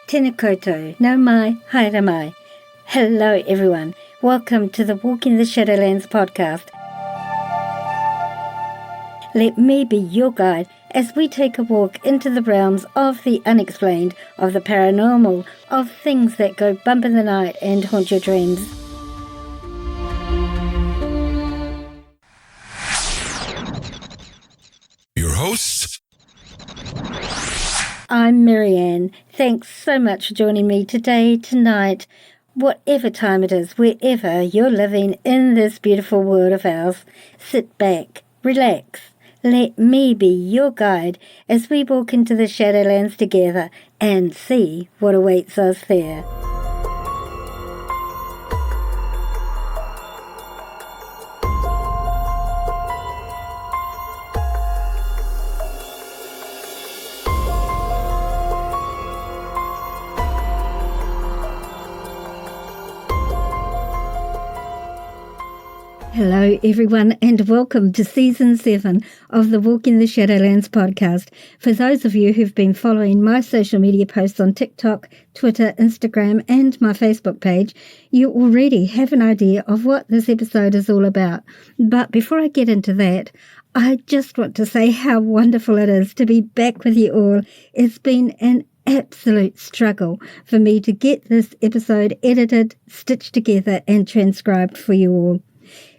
Tēnā koutou, nau mai, haere mai. Hello everyone, welcome to the Walking the Shadowlands podcast. Let me be your guide as we take a walk into the realms of the unexplained, of the paranormal, of things that go bump in the night and haunt your dreams. Your hosts? I'm Marianne. Thanks so much for joining me today, tonight, whatever time it is, wherever you're living in this beautiful world of ours. Sit back, relax. Let me be your guide as we walk into the Shadowlands together and see what awaits us there. Hello everyone and welcome to Season 7 of the Walking the Shadowlands podcast. For those of you who've been following my social media posts on TikTok, Twitter, Instagram and my Facebook page, you already have an idea of what this episode is all about. But before I get into that, I just want to say how wonderful it is to be back with you all. It's been an absolute struggle for me to get this episode edited, stitched together and transcribed for you all.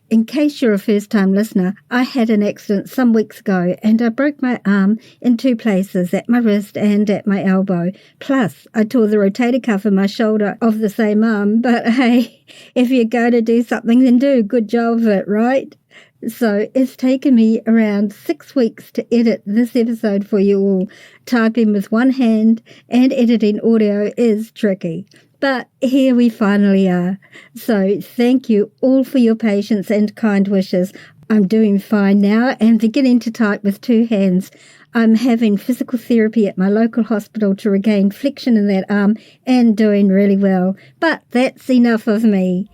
In case you're a first-time listener, I had an accident some weeks ago and I broke my arm in two places, at my wrist and at my elbow. Plus, I tore the rotator cuff in my shoulder of the same arm. But hey, if you're going to do something, then do a good job of it, right? So it's taken me around 6 weeks to edit this episode for you all. Typing with one hand and editing audio is tricky. But here we finally are. So thank you all for your patience and kind wishes. I'm doing fine now and beginning to type with two hands. I'm having physical therapy at my local hospital to regain flexion in that arm and doing really well. But that's enough of me.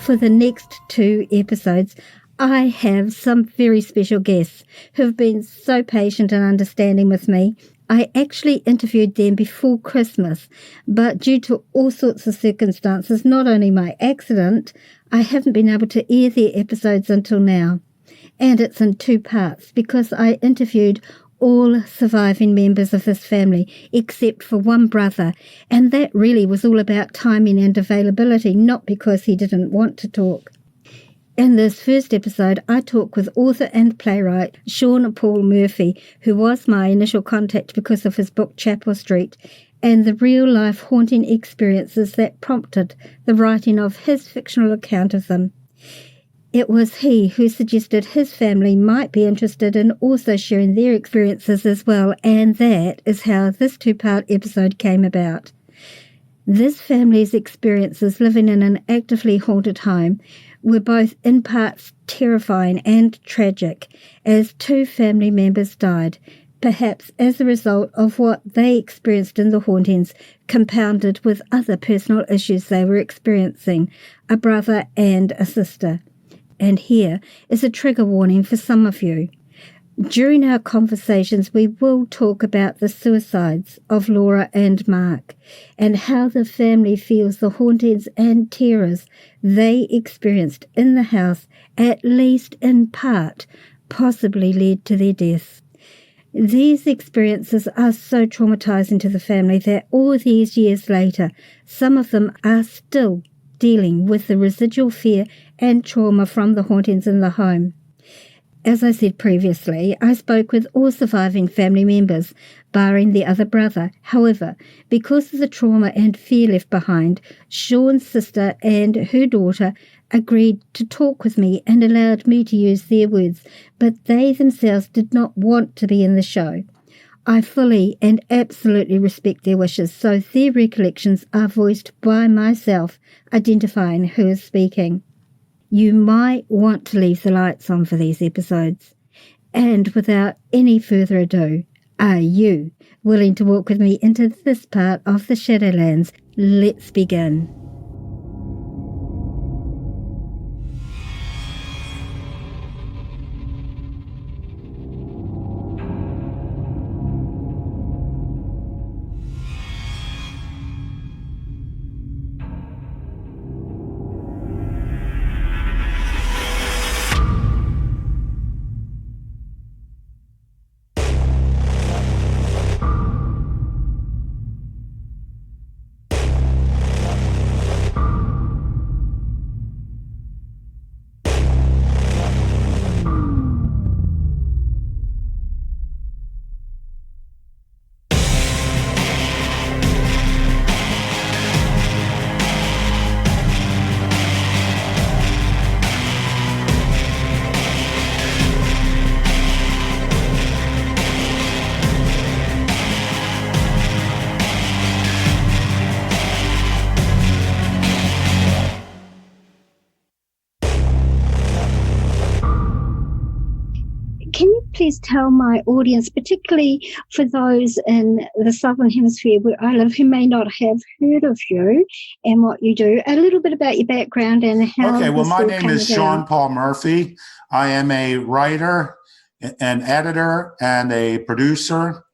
For the next 2 episodes, I have some very special guests who have been so patient and understanding with me. I actually interviewed them before Christmas, but due to all sorts of circumstances, not only my accident, I haven't been able to air their episodes until now. And it's in 2 parts because I interviewed all surviving members of this family except for one brother, and that really was all about timing and availability, not because he didn't want to talk. In this first episode, I talk with author and playwright Sean Paul Murphy, who was my initial contact because of his book Chapel Street, and the real-life haunting experiences that prompted the writing of his fictional account of them. It was he who suggested his family might be interested in also sharing their experiences as well, and that is how this 2-part episode came about. This family's experiences living in an actively haunted home were both in parts terrifying and tragic, as 2 family members died, perhaps as a result of what they experienced in the hauntings, compounded with other personal issues they were experiencing, a brother and a sister. And here is a trigger warning for some of you. During our conversations, we will talk about the suicides of Laura and Mark and how the family feels the hauntings and terrors they experienced in the house, at least in part, possibly led to their deaths. These experiences are so traumatizing to the family that all these years later, some of them are still dealing with the residual fear and trauma from the hauntings in the home. As I said previously, I spoke with all surviving family members, barring the other brother. However, because of the trauma and fear left behind, Sean's sister and her daughter agreed to talk with me and allowed me to use their words, but they themselves did not want to be in the show. I fully and absolutely respect their wishes, so their recollections are voiced by myself, identifying who is speaking. You might want to leave the lights on for these episodes. And without any further ado, are you willing to walk with me into this part of the Shadowlands? Let's begin. please tell my audience, particularly for those in the Southern Hemisphere where I live who may not have heard of you and what you do, a little bit about your background and how. Okay, well, my name is Sean Paul Murphy. I am a writer, an editor, and a producer.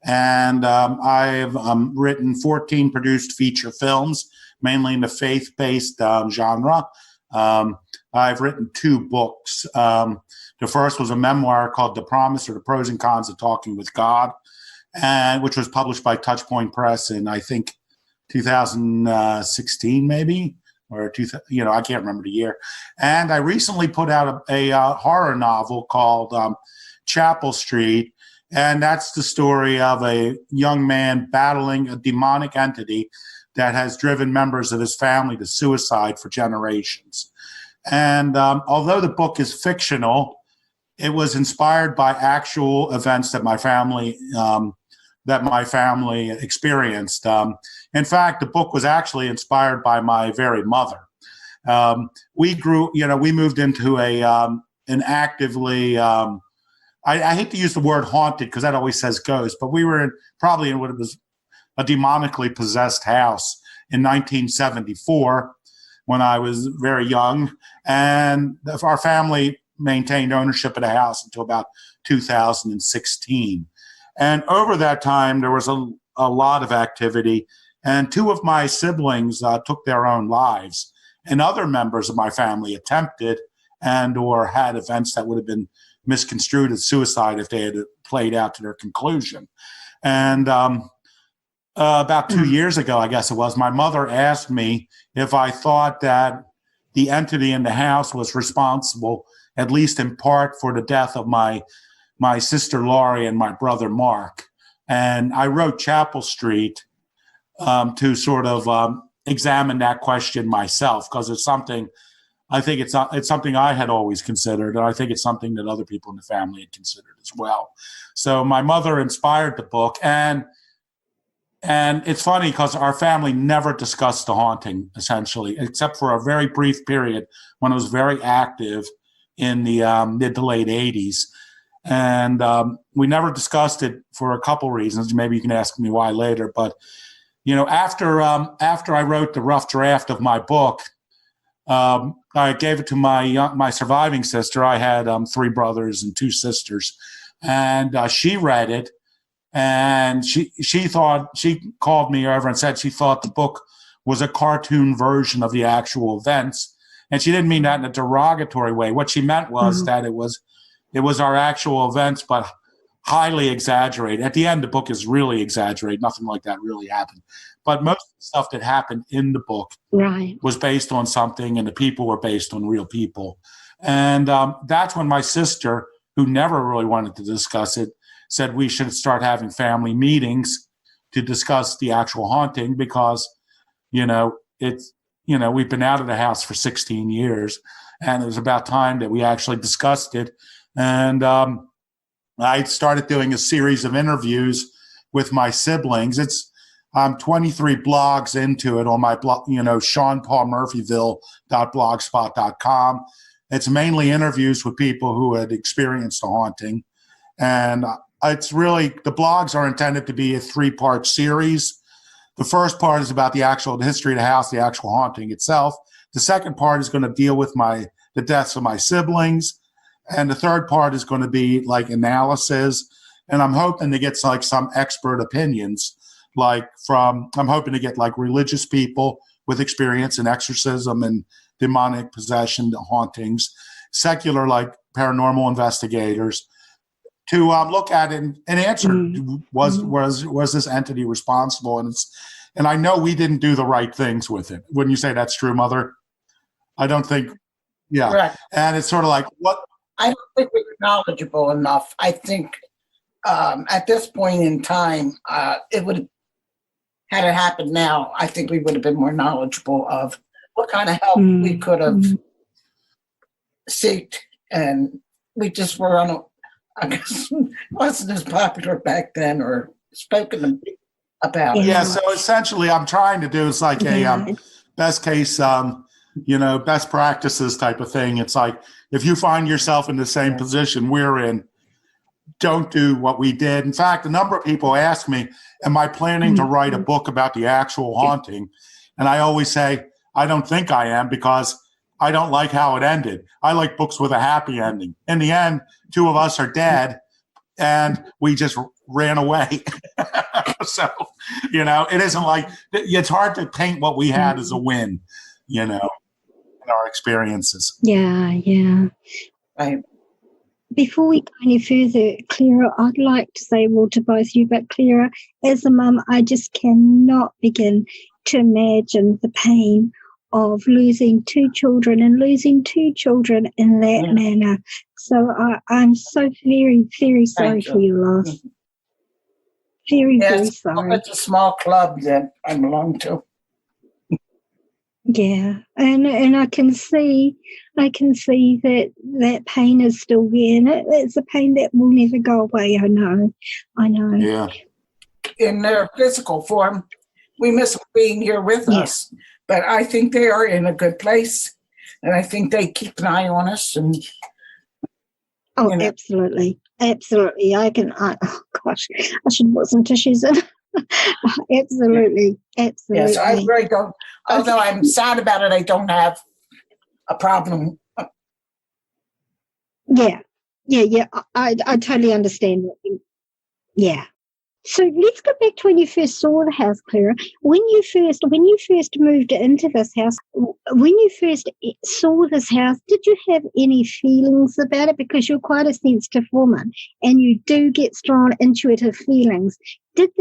And I've written 14 produced feature films, mainly in the faith-based genre. I've written 2 books. The first was a memoir called The Promise, or The Pros and Cons of Talking with God, and which was published by Touchpoint Press in, I think, 2016, maybe, or I can't remember the year. And I recently put out a horror novel called Chapel Street, and that's the story of a young man battling a demonic entity that has driven members of his family to suicide for generations. And although the book is fictional, it was inspired by actual events that my family experienced. In fact, the book was actually inspired by my very mother. We moved into an actively, I hate to use the word haunted because that always says ghost, but we were probably in what was a demonically possessed house in 1974 when I was very young. And our family maintained ownership of the house until about 2016. And over that time, there was a lot of activity. And 2 of my siblings took their own lives. And other members of my family attempted and or had events that would have been misconstrued as suicide if they had played out to their conclusion. And about 2 years ago, I guess it was, my mother asked me if I thought that the entity in the house was responsible, at least in part, for the death of my sister Laurie and my brother Mark. And I wrote Chapel Street to sort of examine that question myself, because it's something, I think it's something I had always considered, and I think it's something that other people in the family had considered as well. So my mother inspired the book, and it's funny because our family never discussed the haunting, essentially, except for a very brief period when it was very active in the mid to late 80s. And we never discussed it for a couple reasons. Maybe you can ask me why later. But, after I wrote the rough draft of my book, I gave it to my surviving sister. I had 3 brothers and 2 sisters. And she read it. And she called me over and said she thought the book was a cartoon version of the actual events. And she didn't mean that in a derogatory way. What she meant was that it was our actual events, but highly exaggerated. At the end, the book is really exaggerated. Nothing like that really happened. But most of the stuff that happened in the book was based on something, and the people were based on real people. And that's when my sister, who never really wanted to discuss it, said we should start having family meetings to discuss the actual haunting because, we've been out of the house for 16 years, and it was about time that we actually discussed it. And I started doing a series of interviews with my siblings. I'm 23 blogs into it on my blog, SeanPaulMurphyville.blogspot.com. It's mainly interviews with people who had experienced a haunting. And it's really, the blogs are intended to be a 3-part series. The first part is about the history of the house, the actual haunting itself. The second part is going to deal with the deaths of my siblings. And the third part is going to be like analysis. And I'm hoping to get like some expert opinions, I'm hoping to get like religious people with experience in exorcism and demonic possession, hauntings, secular like paranormal investigators, to look at it and answer, was this entity responsible? And I know we didn't do the right things with it. Wouldn't you say that's true, Mother? I don't think, yeah. Correct. And it's sort of like, what? I don't think we were knowledgeable enough. I think at this point in time, it would have, had it happened now, I think we would have been more knowledgeable of what kind of help we could have sought. And we just were I guess, wasn't as popular back then or spoken about. Yeah, so essentially I'm trying to do is like a best case, best practices type of thing. It's like, if you find yourself in the same position we're in, don't do what we did. In fact, a number of people ask me, am I planning to write a book about the actual haunting? And I always say, I don't think I am, because I don't like how it ended. I like books with a happy ending. In the end, two of us are dead and we just ran away. So, it isn't like, it's hard to paint what we had as a win, in our experiences. Yeah. Right. Before we go any further, Clara, I'd like to say, to both you, but Clara, as a mum, I just cannot begin to imagine the pain of losing two children in that manner. So I'm so very, very sorry for your loss. Very, very sorry. It's a small club that I belong to. Yeah, and I can see that pain is still there, and it's a pain that will never go away. I know. Yeah. In their physical form, we miss being here with us, but I think they are in a good place, and I think they keep an eye on us. And absolutely. I should put some tissues in. Absolutely. Yes, I really don't. Although I'm sad about it, I don't have a problem. Yeah. I totally understand. Yeah. So let's go back to when you first saw the house, Clara. When you first moved into this house, when you first saw this house, did you have any feelings about it? Because you're quite a sensitive woman and you do get strong intuitive feelings. Did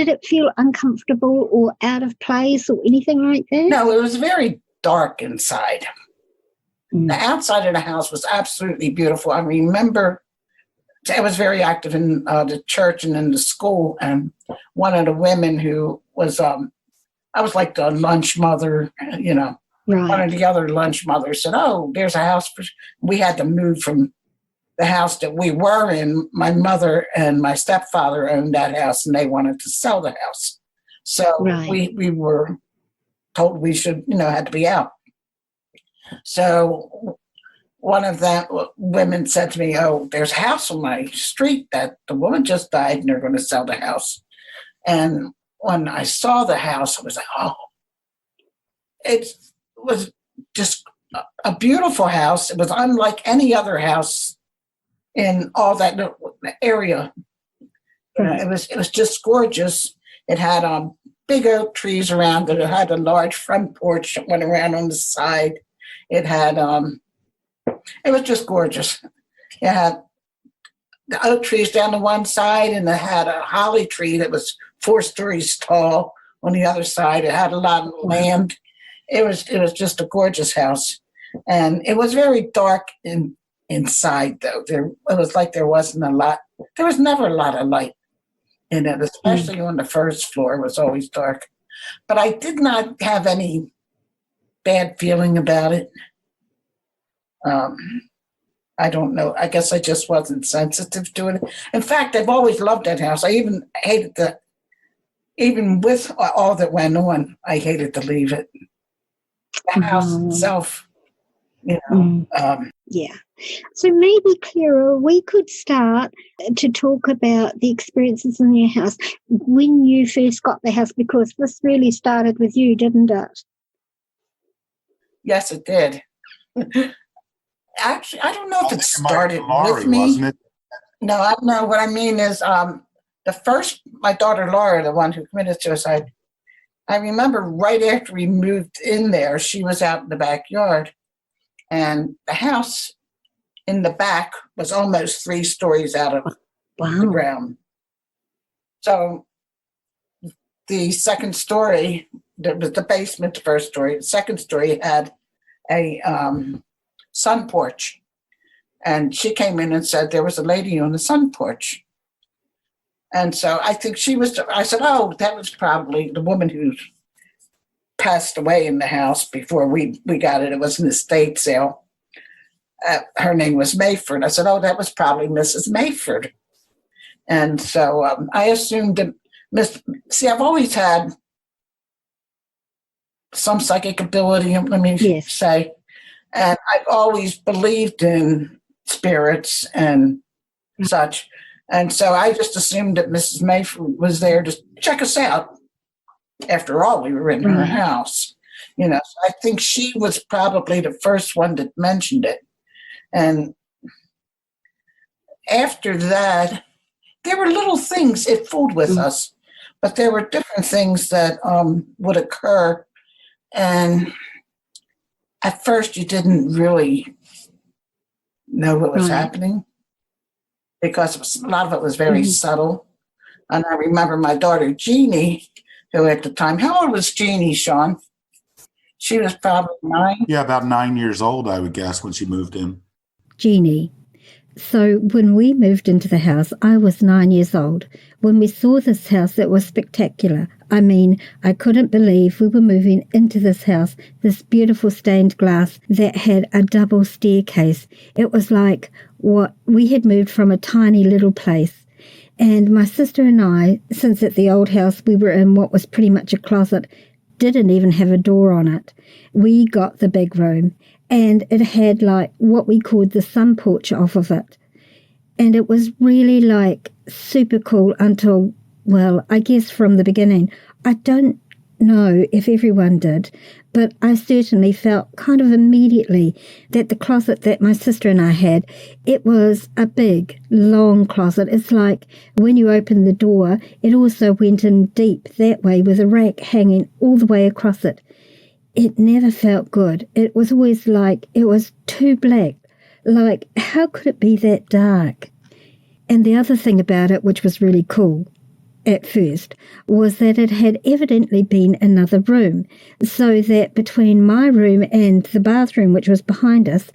it feel uncomfortable or out of place or anything like that? No, it was very dark inside. The outside of the house was absolutely beautiful. I remember I was very active in the church and in the school, and one of the women who was, I was like the lunch mother, Right. One of the other lunch mothers said, "Oh, there's a house." We had to move from the house that we were in. My mother and my stepfather owned that house, and they wanted to sell the house. So we were told we should, had to be out. So one of the women said to me, "Oh, there's a house on my street that the woman just died and they're going to sell the house." And when I saw the house, I was like, oh, it was just a beautiful house. It was unlike any other house in all that area. It was just gorgeous. It had big oak trees around it. It had a large front porch that went around on the side. It had it was just gorgeous. It had the oak trees down to one side, and it had a holly tree that was 4 stories tall on the other side. It had a lot of land. It was just a gorgeous house, and it was very dark inside. Though it was like there wasn't a lot. There was never a lot of light in it, especially on the first floor. It was always dark, but I did not have any bad feeling about it. I don't know. I guess I just wasn't sensitive to it. In fact, I've always loved that house. I even hated even with all that went on, I hated to leave it. The house itself, Yeah. So maybe, Clara, we could start to talk about the experiences in your house when you first got the house, because this really started with you, didn't it? Yes, it did. Actually, I don't know if it started with me. Wasn't it? No, I know. What I mean is my daughter Laura, the one who committed suicide, I remember right after we moved in there, she was out in the backyard, and the house in the back was almost 3 stories out of the ground. So the second story, there was the basement, the first story. The second story had a sun porch. And she came in and said there was a lady on the sun porch. And so I think I said, oh, that was probably the woman who passed away in the house before we got it. It was an estate sale. Her name was Mayford. I said, oh, that was probably Mrs. Mayford. And so I assumed that I've always had some psychic ability, let me say. And I've always believed in spirits and such. And so I just assumed that Mrs. Mayfield was there to check us out. After all, we were in her house. So I think she was probably the first one that mentioned it. And after that, there were little things, it fooled with us, but there were different things that would occur. And at first, you didn't really know what was happening because a lot of it was very subtle. And I remember my daughter, Jeannie, who at the time, how old was Jeannie, Sean? She was probably 9. Yeah, about 9 years old, I would guess, when she moved in. Jeannie. So when we moved into the house, I was 9 years old. When we saw this house, it was spectacular. I mean, I couldn't believe we were moving into this house, this beautiful stained glass that had a double staircase. It was like what we had moved from a tiny little place. And my sister and I, since at the old house we were in what was pretty much a closet, didn't even have a door on it. We got the big room, and it had like what we called the sun porch off of it. And it was really like super cool until, well, I guess from the beginning. I don't know if everyone did, but I certainly felt kind of immediately that the closet that my sister and I had, it was a big, long closet. It's like when you open the door, it also went in deep that way with a rack hanging all the way across it. It never felt good. It was always like it was too black. Like, how could it be that dark? And the other thing about it, which was really cool at first, was that it had evidently been another room, so that between my room and the bathroom, which was behind us,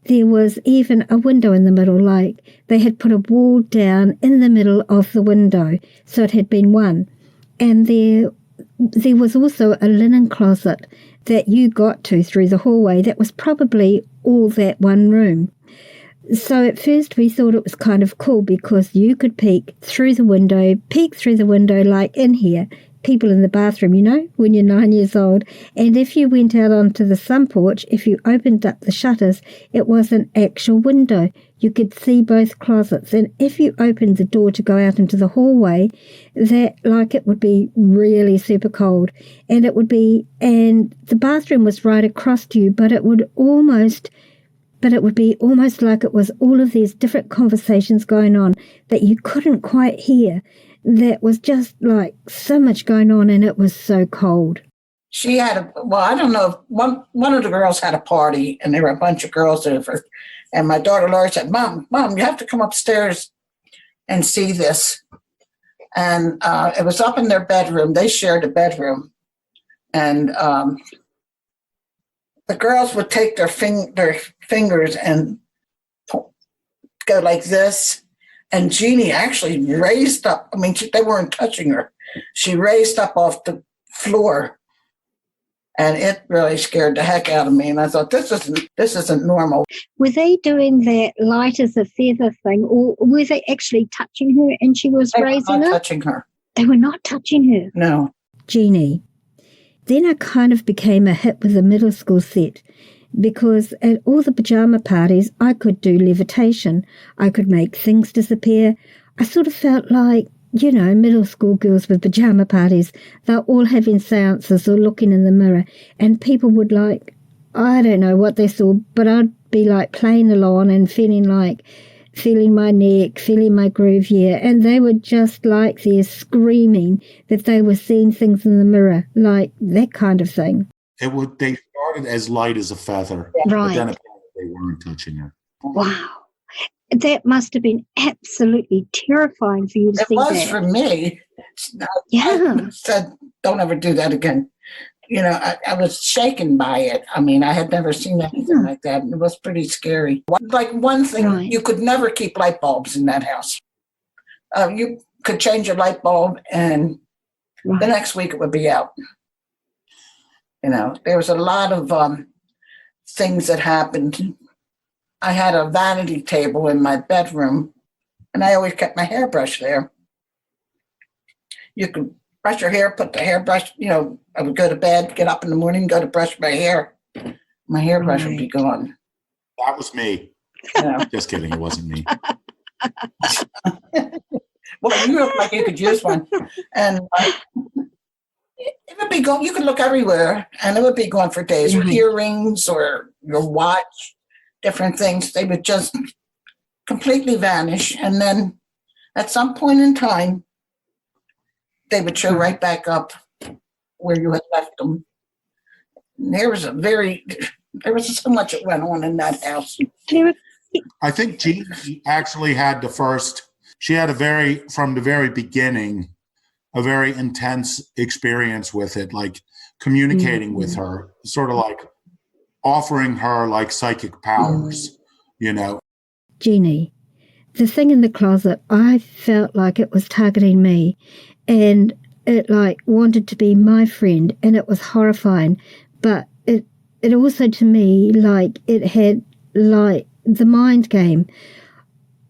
there was even a window in the middle, like they had put a wall down in the middle of the window, so it had been one. And there was also a linen closet that you got to through the hallway that was probably all that one room. So at first we thought it was kind of cool because you could peek through the window like in here, people in the bathroom, when you're 9 years old. And if you went out onto the sun porch, if you opened up the shutters, it was an actual window. You could see both closets. And if you opened the door to go out into the hallway, it would be really super cold. And the bathroom was right across to you, but it would be almost like it was all of these different conversations going on that you couldn't quite hear. That was just like so much going on, and it was so cold. She had I don't know, one of the girls had a party, and there were a bunch of girls over. And my daughter Laura said, Mom, you have to come upstairs and see this. And it was up in their bedroom. They shared a bedroom. And the girls would take their fingers and go like this. And Jeannie actually raised up. I mean, they weren't touching her. She raised up off the floor. And it really scared the heck out of me. And I thought, this isn't normal. Were they doing that light as a feather thing, or were they actually touching her and she was raising They were not it? touching her. They were not touching her? No. Jeannie. Then I kind of became a hit with the middle school set, because at all the pajama parties, I could do levitation. I could make things disappear. I sort of felt like, middle school girls with pajama parties, they're all having seances or looking in the mirror, and people would I don't know what they saw, but I'd be playing along and feeling my neck, feeling my groove here, and they were just they're screaming that they were seeing things in the mirror, like that kind of thing. They started as light as a feather, Right. but then apparently they weren't touching her. Wow. That must have been absolutely terrifying for you to see that. It was for me. Yeah. I said, don't ever do that again. I was shaken by it. I mean, I had never seen anything like that. And it was pretty scary. One thing, Right. You could never keep light bulbs in that house. You could change your light bulb and the next week it would be out. There was a lot of things that happened. I had a vanity table in my bedroom, and I always kept my hairbrush there. You could brush your hair, put the hairbrush, I would go to bed, get up in the morning, go to brush my hair. My hairbrush would be gone. That was me. Yeah. Just kidding, it wasn't me. Well, you look like you could use one. And it would be gone. You could look everywhere, and it would be gone for days. Your earrings or your watch, different things, they would just completely vanish. And then at some point in time, they would show right back up where you had left them. And there was so much that went on in that house. I think Jeannie actually had from the very beginning, a very intense experience with it, like communicating with her, sort of like offering her like psychic powers, you know. Jeannie, the thing in the closet, I felt like it was targeting me, and it like wanted to be my friend, and it was horrifying. But it also, to me, like it had like the mind game.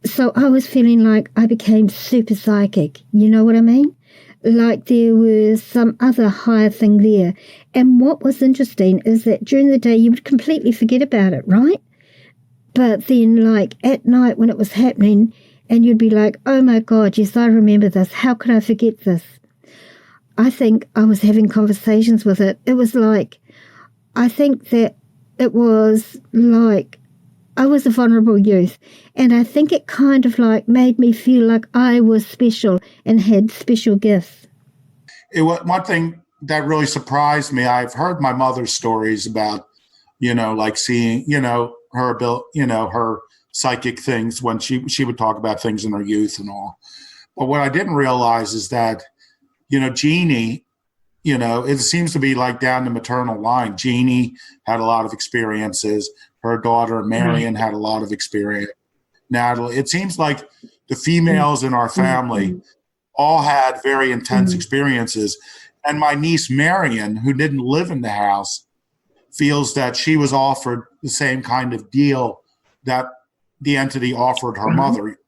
So I was feeling like I became super psychic. You know what I mean? Like there was some other higher thing there. And what was interesting is that during the day you would completely forget about it, right? But then like at night when it was happening, and you'd be like, oh my God, yes, I remember this. How could I forget this? I think I was having conversations with it. It was like, I think that it was like, I was a vulnerable youth, and I think it kind of like made me feel like I was special and had special gifts. One thing that really surprised me, I've heard my mother's stories about, you know, like seeing, you know, her ability, you know, her psychic things when she would talk about things in her youth and all. But what I didn't realize is that, you know, Jeannie, you know, it seems to be like down the maternal line. Jeannie had a lot of experiences. Her daughter, Marion, had a lot of experience. Natalie, it seems like the females in our family all had very intense experiences. And my niece, Marion, who didn't live in the house, feels that she was offered the same kind of deal that the entity offered her mother.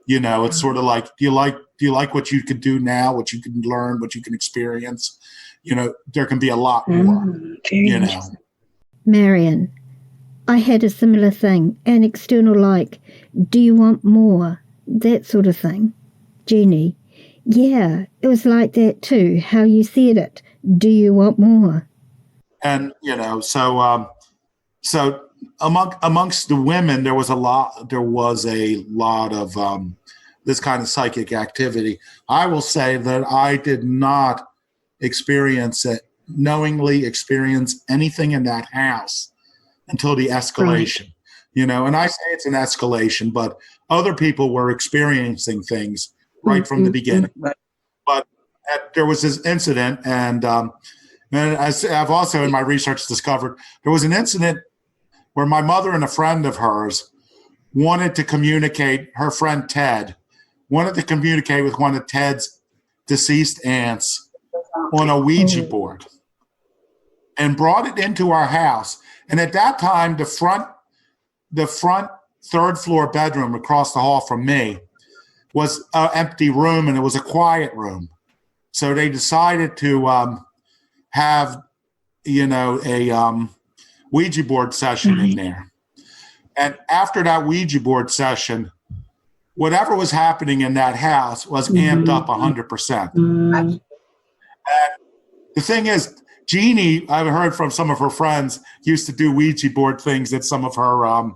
You know, it's sort of like, do you like what you could do now, what you can learn, what you can experience? You know, there can be a lot more, you know. Marion, I had a similar thing, an external like, do you want more? That sort of thing. Jeannie, yeah, it was like that too, how you said it. Do you want more? And, you know, so amongst the women, there was a lot of this kind of psychic activity. I will say that I did not knowingly experience anything in that house until the escalation, right. You know, and I say it's an escalation, but other people were experiencing things right from the beginning. But there was this incident, and as I've also in my research discovered, there was an incident where my mother and a friend of hers wanted to communicate, her friend Ted, wanted to communicate with one of Ted's deceased aunts on a Ouija board and brought it into our house. And at that time, the front third floor bedroom across the hall from me was an empty room, and it was a quiet room. So they decided to have, you know, a Ouija board session in there. And after that Ouija board session, whatever was happening in that house was amped up 100%. And the thing is, Jeannie, I've heard from some of her friends, used to do Ouija board things at some of her,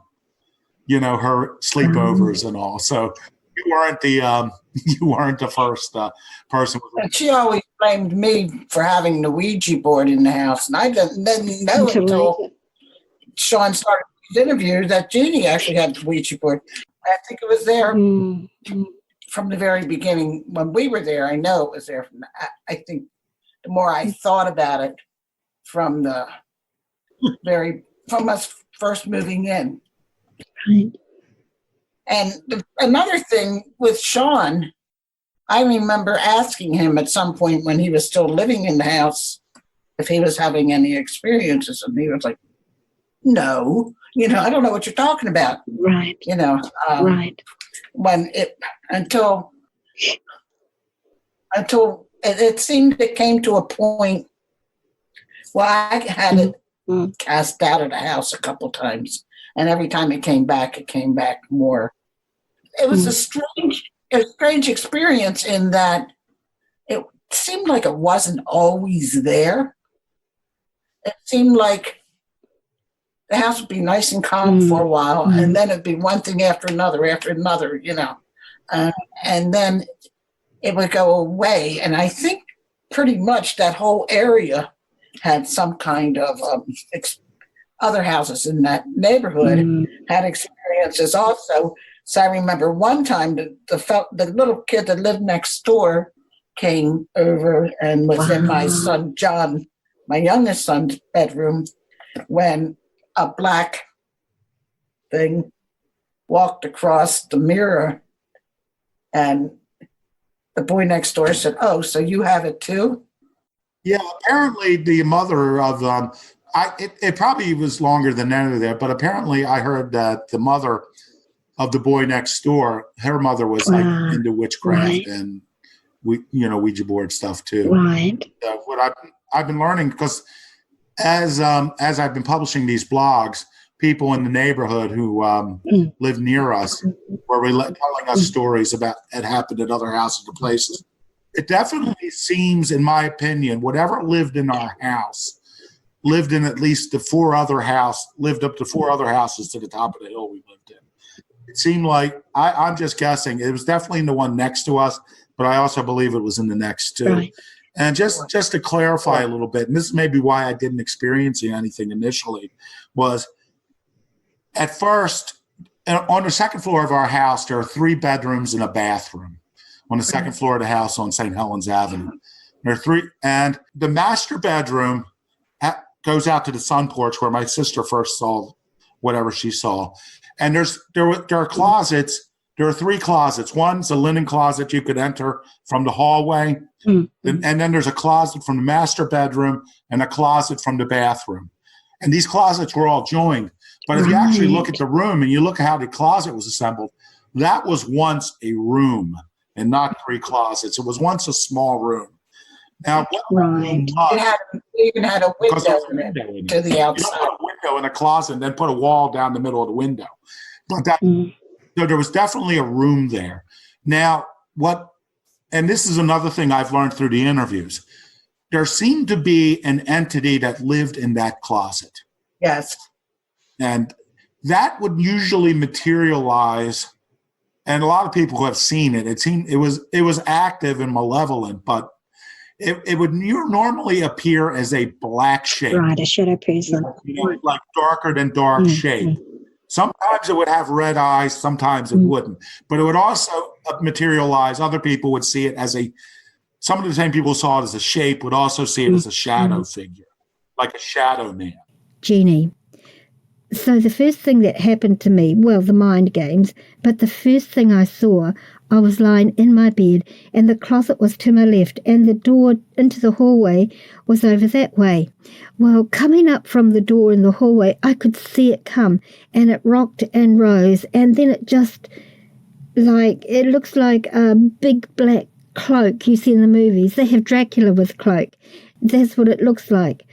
you know, her sleepovers and all. So you weren't the first person. And she always blamed me for having the Ouija board in the house, and I didn't know until Sean started his interview that Jeannie actually had the Ouija board. I think it was there from the very beginning when we were there. I know it was there. I think the more I thought about it from us first moving in. Right. And another thing with Sean, I remember asking him at some point when he was still living in the house if he was having any experiences, and he was like, no, you know, I don't know what you're talking about. Right. You know, right. When until it seemed it came to a point. Well, I had it cast out of the house a couple times, and every time it came back more. It was a strange a strange experience in that it seemed like it wasn't always there. It seemed like the house would be nice and calm for a while, and then it'd be one thing after another, and then it would go away. And I think pretty much that whole area had some kind of other houses in that neighborhood had experiences also. So I remember one time the little kid that lived next door came over and was in my son John, my youngest son's bedroom, when a black thing walked across the mirror, and the boy next door said, "Oh, so you have it too?" Yeah, apparently the mother of it probably was longer than that there, but apparently I heard that the mother of the boy next door, her mother was like into witchcraft and Ouija board stuff too. Right. What I've been learning, because as I've been publishing these blogs, people in the neighborhood who live near us were telling us stories about it happened at other houses and places. It definitely seems, in my opinion, whatever lived in our house lived in at least lived up to 4 other houses to the top of the hill we lived in. It seemed like, I'm just guessing, it was definitely in the one next to us, but I also believe it was in the next two. Right. And just to clarify a little bit, and this is maybe why I didn't experience anything initially, was at first, on the second floor of our house, there are 3 bedrooms and a bathroom on the second floor of the house on St. Helens Avenue. There are 3, and the master bedroom goes out to the sun porch where my sister first saw whatever she saw. And there are closets. There are 3 closets. One's a linen closet you could enter from the hallway. And then there's a closet from the master bedroom and a closet from the bathroom. And these closets were all joined. But if you actually look at the room and you look at how the closet was assembled, that was once a room and not 3 closets. It was once a small room. Now, it even had a window in it to the outside. You don't put a window in a closet and then put a wall down the middle of the window. But so there was definitely a room there. Now, and this is another thing I've learned through the interviews, there seemed to be an entity that lived in that closet. Yes. And that would usually materialize, and a lot of people who have seen it, it was active and malevolent, but it would normally appear as a black shape. Right, a shadow person. Like darker than dark shape. Sometimes it would have red eyes, sometimes it wouldn't. But it would also materialize. Other people would see it as some of the same people saw it as a shape would also see it as a shadow figure, like a shadow man. Jeannie, so the first thing that happened to me, well, the mind games, but the first thing I saw, I was lying in my bed and the closet was to my left and the door into the hallway was over that way. Well, coming up from the door in the hallway, I could see it come and it rocked and rose, and then it just it looks like a big black cloak you see in the movies. They have Dracula with cloak. That's what it looks like.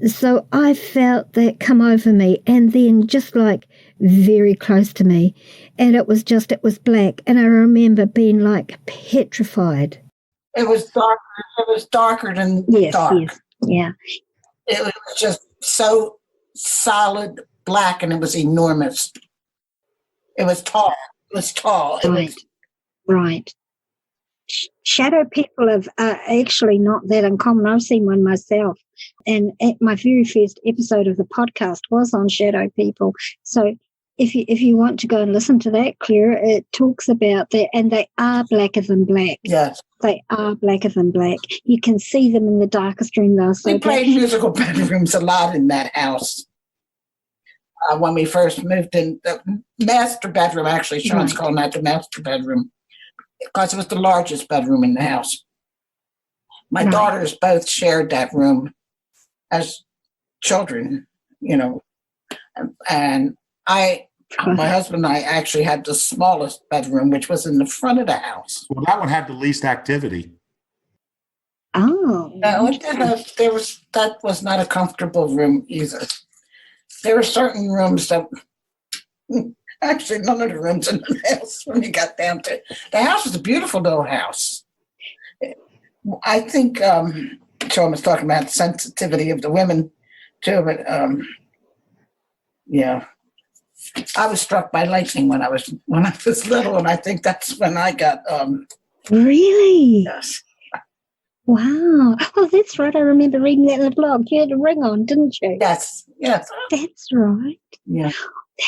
So I felt that come over me, and then just like very close to me, and it was black, and I remember being like petrified. It was darker. It was darker than dark. Yes, yeah. It was just so solid black, and it was enormous. It was tall. Right. Shadow people are actually not that uncommon. I've seen one myself. And my very first episode of the podcast was on shadow people. So if you want to go and listen to that, Claire, it talks about that, and they are blacker than black. Yes. They are blacker than black. You can see them in the darkest room. We played musical bedrooms a lot in that house. When we first moved in, the master bedroom, actually, Sean's calling that the master bedroom, because it was the largest bedroom in the house. My daughters both shared that room as children, and my husband and I actually had the smallest bedroom, which was in the front of the house. Well, that one had the least activity. Oh. No, that was not a comfortable room either. There were certain rooms that Actually, none of the rooms in the house when you got down to it. The house was a beautiful little house. I think Sean was talking about the sensitivity of the women too, but yeah. I was struck by lightning when I was little, and I think that's when I got Really? yes. Wow. Oh, that's right. I remember reading that in the blog. You had a ring on, didn't you? Yes. That's right. Yeah.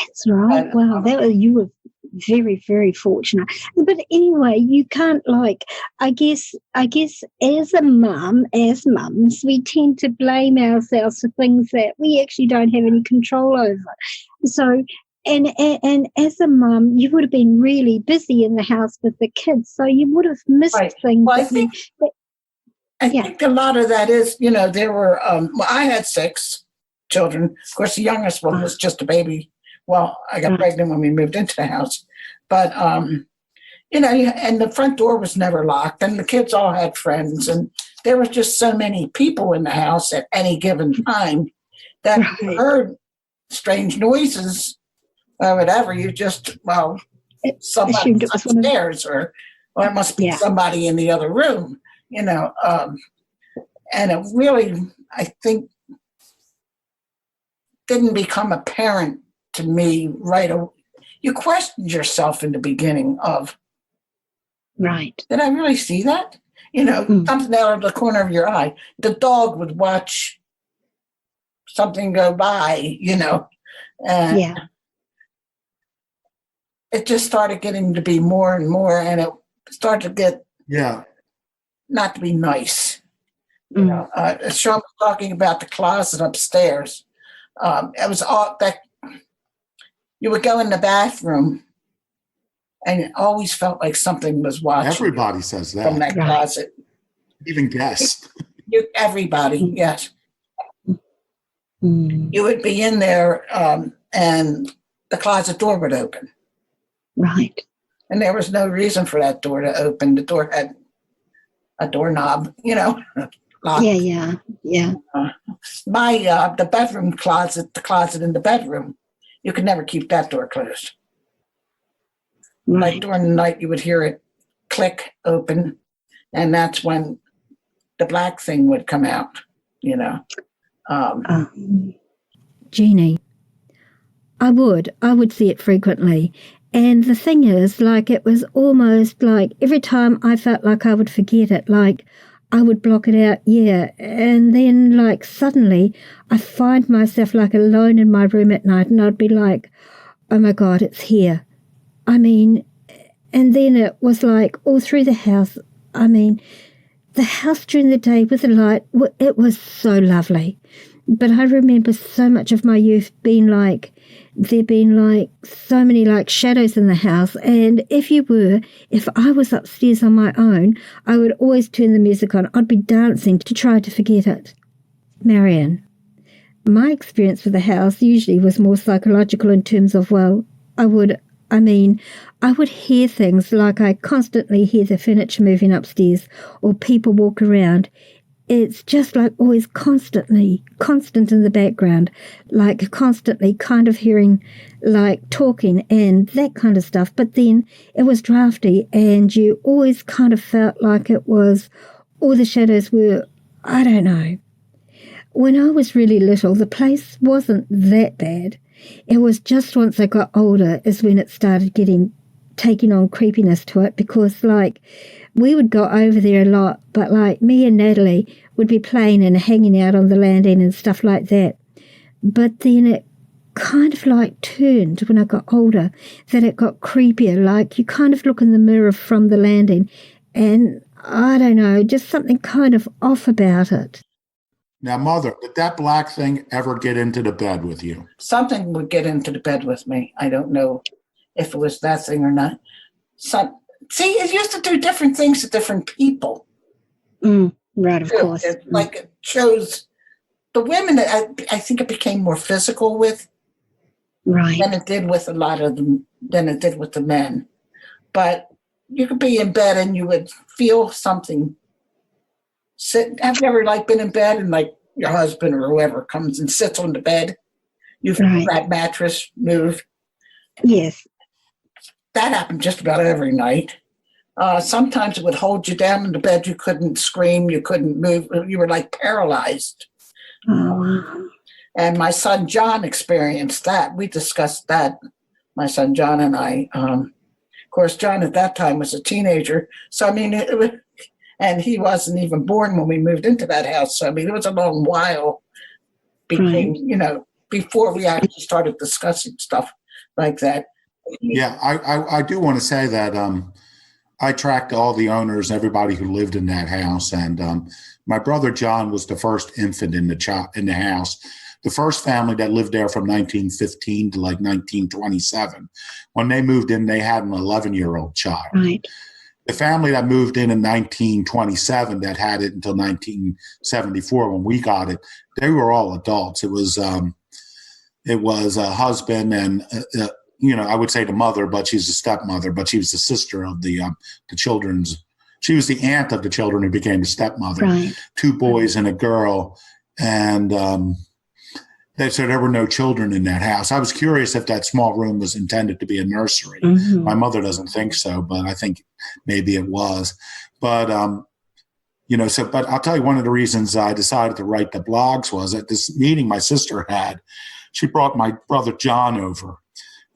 That's right. Wow. You were very, very fortunate. But anyway, you can't I guess as mums, we tend to blame ourselves for things that we actually don't have any control over. So and as a mum, you would have been really busy in the house with the kids, so you would have missed things. Well, I think a lot of that is, there were, I had 6 children. Of course, the youngest one was just a baby. Well, I got pregnant when we moved into the house. But, and the front door was never locked, and the kids all had friends. And there was just so many people in the house at any given time that you heard strange noises or whatever. You just, somebody's upstairs or it must be somebody in the other room. And it really, I think, didn't become apparent to me right away. You questioned yourself in the beginning of, did I really see that? Something out of the corner of your eye. The dog would watch something go by, and it just started getting to be more and more, and it started to get not to be nice. Sean was talking about the closet upstairs. It was all that you would go in the bathroom and it always felt like something was watching. Everybody says that. From that closet. Even guests. Everybody, yes. You would be in there and the closet door would open. Right. And there was no reason for that door to open. The door had a doorknob, locked. Yeah. The bedroom closet, the closet in the bedroom, you could never keep that door closed. Like during the night, you would hear it click open, and that's when the black thing would come out, Jeannie, I would see it frequently. And the thing is, it was almost like every time I felt like I would forget it, I would block it out, and then, suddenly I find myself, alone in my room at night, and I'd be like, oh my God, it's here. I mean, and then it was all through the house. I mean, the house during the day with the light, it was so lovely. But I remember so much of my youth being there being so many shadows in the house, and if I was upstairs on my own, I would always turn the music on. I'd be dancing to try to forget it. Marion, my experience with the house usually was more psychological in terms of, I would hear things I constantly hear the furniture moving upstairs or people walk around. It's just always constant in the background, constantly kind of hearing talking and that kind of stuff. But then it was drafty, and you always kind of felt like it was, all the shadows were, I don't know. When I was really little, the place wasn't that bad. It was just once I got older is when it started taking on creepiness to it, because we would go over there a lot, but me and Natalie would be playing and hanging out on the landing and stuff like that. But then it kind of turned when I got older, that it got creepier. You kind of look in the mirror from the landing, and I don't know, just something kind of off about it. Now, Mother, did that black thing ever get into the bed with you? Something would get into the bed with me. I don't know if it was that thing or not. See, it used to do different things to different people. Right, of course. It shows the women, I think it became more physical with. Right. Than it did with a lot of them, than it did with the men. But you could be in bed and you would feel something. Have you ever been in bed and your husband or whoever comes and sits on the bed? You feel that mattress move. Yes. That happened just about every night. Sometimes it would hold you down in the bed. You couldn't scream. You couldn't move. You were like paralyzed. Oh, And my son John experienced that. We discussed that, my son John and I. Of course, John at that time was a teenager. So, I mean, and he wasn't even born when we moved into that house. So, I mean, it was a long while between, before we actually started discussing stuff like that. Yeah, I do want to say that I tracked all the owners, everybody who lived in that house, and my brother John was the first infant in the house. The first family that lived there from 1915 to like 1927. When they moved in, they had an 11-year-old child. right. The family that moved in 1927 that had it until 1974 when we got it, they were all adults. It was a husband and I would say the mother, but she's a stepmother, but she was the sister of the children's. She was the aunt of the children who became the stepmother. Right. 2 boys and a girl, and they said there were no children in that house. I was curious if that small room was intended to be a nursery. Mm-hmm. My mother doesn't think so, but I think maybe it was. But but I'll tell you, one of the reasons I decided to write the blogs was at this meeting my sister had. She brought my brother John over.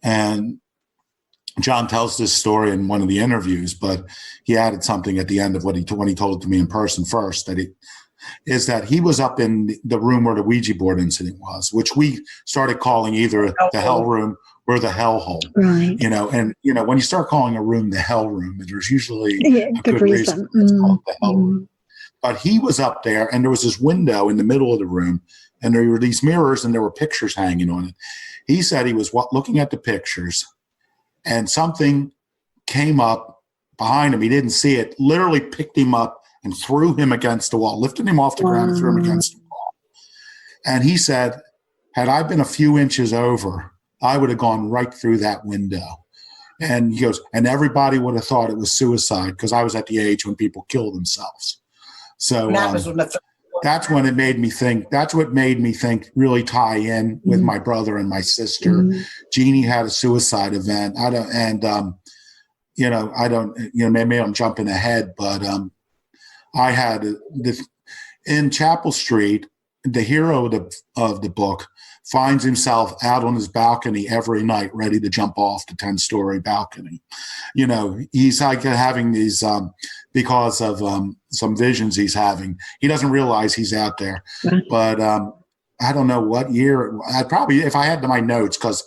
And John tells this story in one of the interviews, but he added something at the end of when he told it to me in person first, that he was up in the room where the Ouija board incident was, which we started calling either the hell room or the hell hole. Right. And when you start calling a room the hell room, there's usually a good reason Mm-hmm. it's called the hell room. But he was up there, and there was this window in the middle of the room, and there were these mirrors, and there were pictures hanging on it. He said he was looking at the pictures, and something came up behind him. He didn't see it, literally picked him up and threw him against the wall, lifted him off the ground and threw him against the wall. And he said, had I been a few inches over, I would have gone right through that window. And he goes, and everybody would have thought it was suicide because I was at the age when people kill themselves. So that was when that's when it made me think. That's what made me think really tie in with my brother and my sister. Mm-hmm. Jeannie had a suicide event. Maybe I'm jumping ahead, but I had in Chapel Street, the hero of the book finds himself out on his balcony every night, ready to jump off the 10-story balcony. He's like having these, because of some visions he's having. He doesn't realize he's out there. Right. But I don't know what year. I'd probably, if I had my notes, because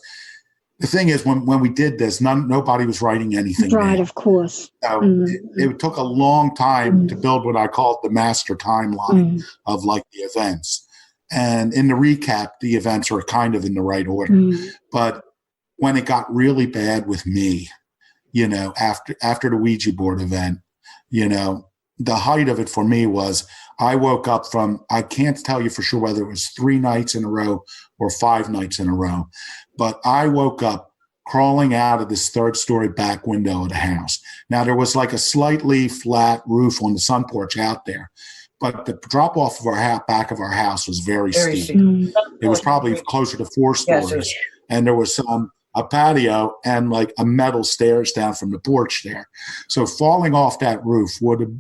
the thing is, when we did this, nobody was writing anything Right, down. of course. So it took a long time to build what I called the master timeline of like the events. And in the recap, the events are kind of in the right order. But when it got really bad with me, after the Ouija board event, the height of it for me was I woke up from, I can't tell you for sure whether it was 3 nights in a row or 5 nights in a row, but I woke up crawling out of this 3rd-story back window of the house. Now, there was like a slightly flat roof on the sun porch out there, but the drop off of our back of our house was very steep. It was probably closer to 4 stories. Yes. And there was a patio and like a metal stairs down from the porch there. So falling off that roof would have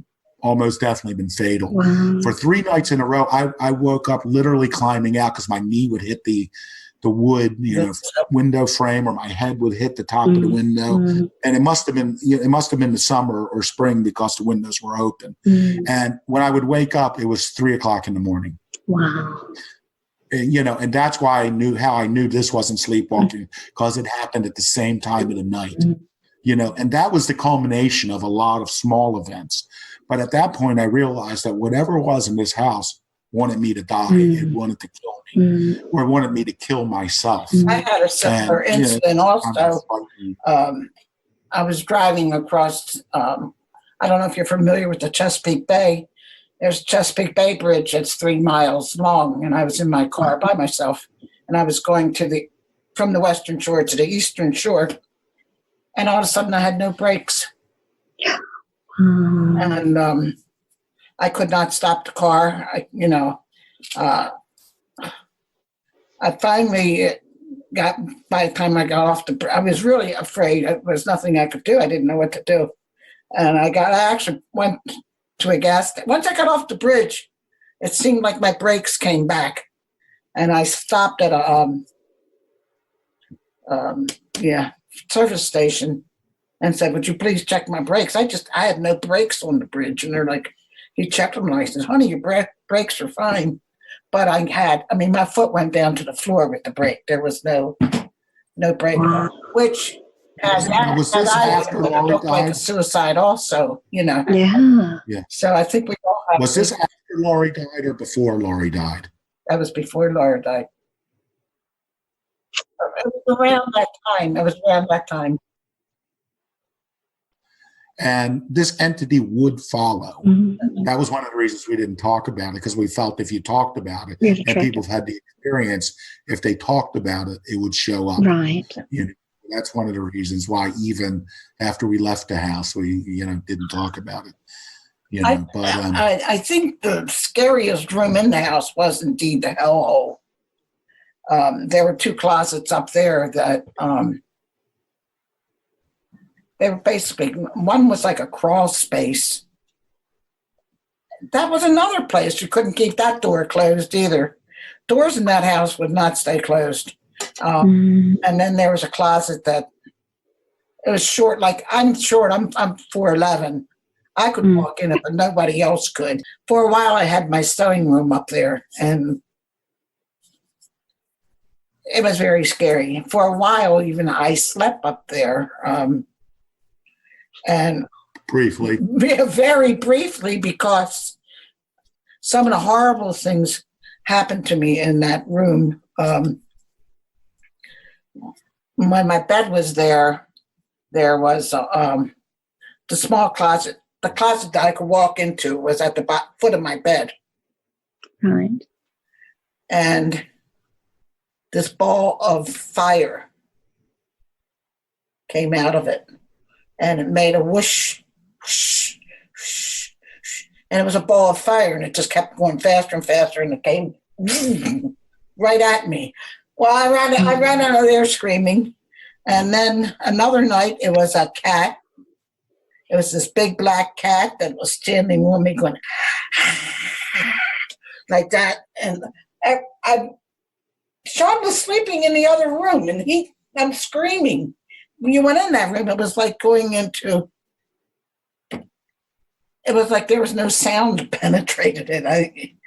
almost definitely been fatal. Wow. For 3 nights in a row, I woke up literally climbing out because my knee would hit the wood, window frame, or my head would hit the top of the window. And it must have been the summer or spring because the windows were open. And when I would wake up, it was 3:00 in the morning. Wow. And that's why I knew this wasn't sleepwalking, because it happened at the same time of the night. And that was the culmination of a lot of small events. But at that point, I realized that whatever it was in this house wanted me to die. It wanted to kill me, or wanted me to kill myself. I had a similar incident also. I was driving across, I don't know if you're familiar with the Chesapeake Bay. There's Chesapeake Bay Bridge. It's 3 miles long. And I was in my car by myself. And I was going from the western shore to the eastern shore. And all of a sudden I had no brakes. And I could not stop the car. I finally by the time I got off I was really afraid. There was nothing I could do. I didn't know what to do. And I actually went to a gas station. Once I got off the bridge, it seemed like my brakes came back. And I stopped at a service station and said, "Would you please check my brakes?" I had no brakes on the bridge. And they're like, he checked them and I said, "Honey, your brakes are fine." But my foot went down to the floor with the brake. There was no brake, which Was this after Lori looked like a died? suicide also, Yeah. So I think we all have. Was this after Lori died or before Lori died? That was before Laura died. It was around that time. And this entity would follow. Mm-hmm. That was one of the reasons we didn't talk about it, because we felt if you talked about it You'd and attract people have had the experience, if they talked about it, it would show up. Right. That's one of the reasons why even after we left the house, we didn't talk about it. I think the scariest room in the house was indeed the hellhole. There were 2 closets up there that they were basically, one was like a crawl space. That was another place. You couldn't keep that door closed either. Doors in that house would not stay closed. And then there was a closet that it was short. Like I'm short. I'm 4'11". I could walk in it, but nobody else could. For a while, I had my sewing room up there, and it was very scary. For a while, even I slept up there. And briefly, very briefly, because some of the horrible things happened to me in that room. When my bed was there was the small closet. The closet that I could walk into was at the foot of my bed. Right. And this ball of fire came out of it. And it made a whoosh, whoosh, whoosh, whoosh. And it was a ball of fire, and it just kept going faster and faster, and it came right at me. Well, I ran out of there screaming. And then another night, it was a cat. It was this big black cat that was standing on me going like that. And Sean was sleeping in the other room, and I'm screaming. When you went in that room, it was like it was like there was no sound penetrated it. Right.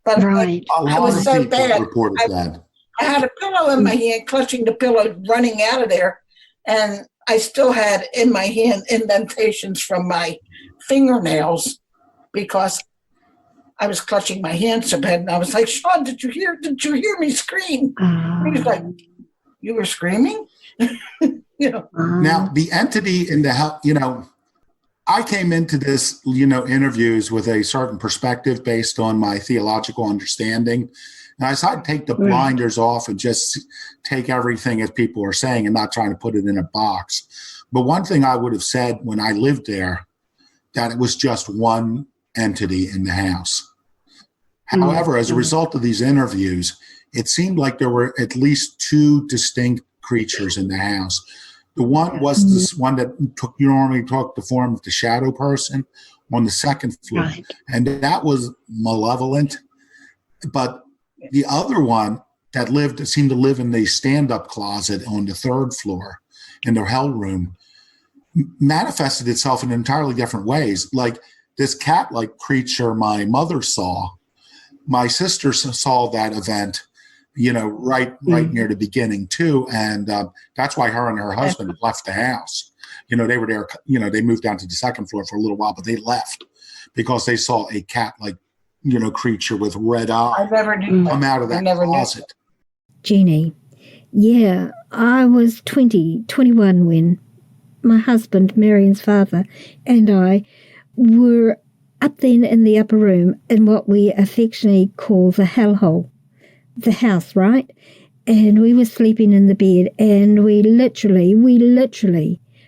I was so bad. That. I had a pillow in my hand, clutching the pillow, running out of there. And I still had in my hand indentations from my fingernails because I was clutching my hand so bad. And I was like, "Sean, did you hear me scream?" He was like, "You were screaming?" Now, the entity in the house, I came into this, interviews with a certain perspective based on my theological understanding. And I decided to take the blinders off and just take everything as people are saying and not trying to put it in a box. But one thing I would have said when I lived there, that it was just one entity in the house. However, as a result of these interviews, it seemed like there were at least 2 distinct creatures in the house. The one was this one that normally took the form of the shadow person on the second floor. Right. And that was malevolent. But the other one that seemed to live in the stand-up closet on the 3rd floor in their hell room manifested itself in entirely different ways. Like this cat-like creature my mother saw, my sister saw that event, right near the beginning too. And that's why her and her husband left the house. They were there, they moved down to the 2nd floor for a little while, but they left because they saw a cat-like, creature with red eyes come out of that closet. Jeannie, yeah, I was 21 when my husband, Marion's father, and I were up then in the upper room in what we affectionately call the hellhole, the house, right? And we were sleeping in the bed, and we literally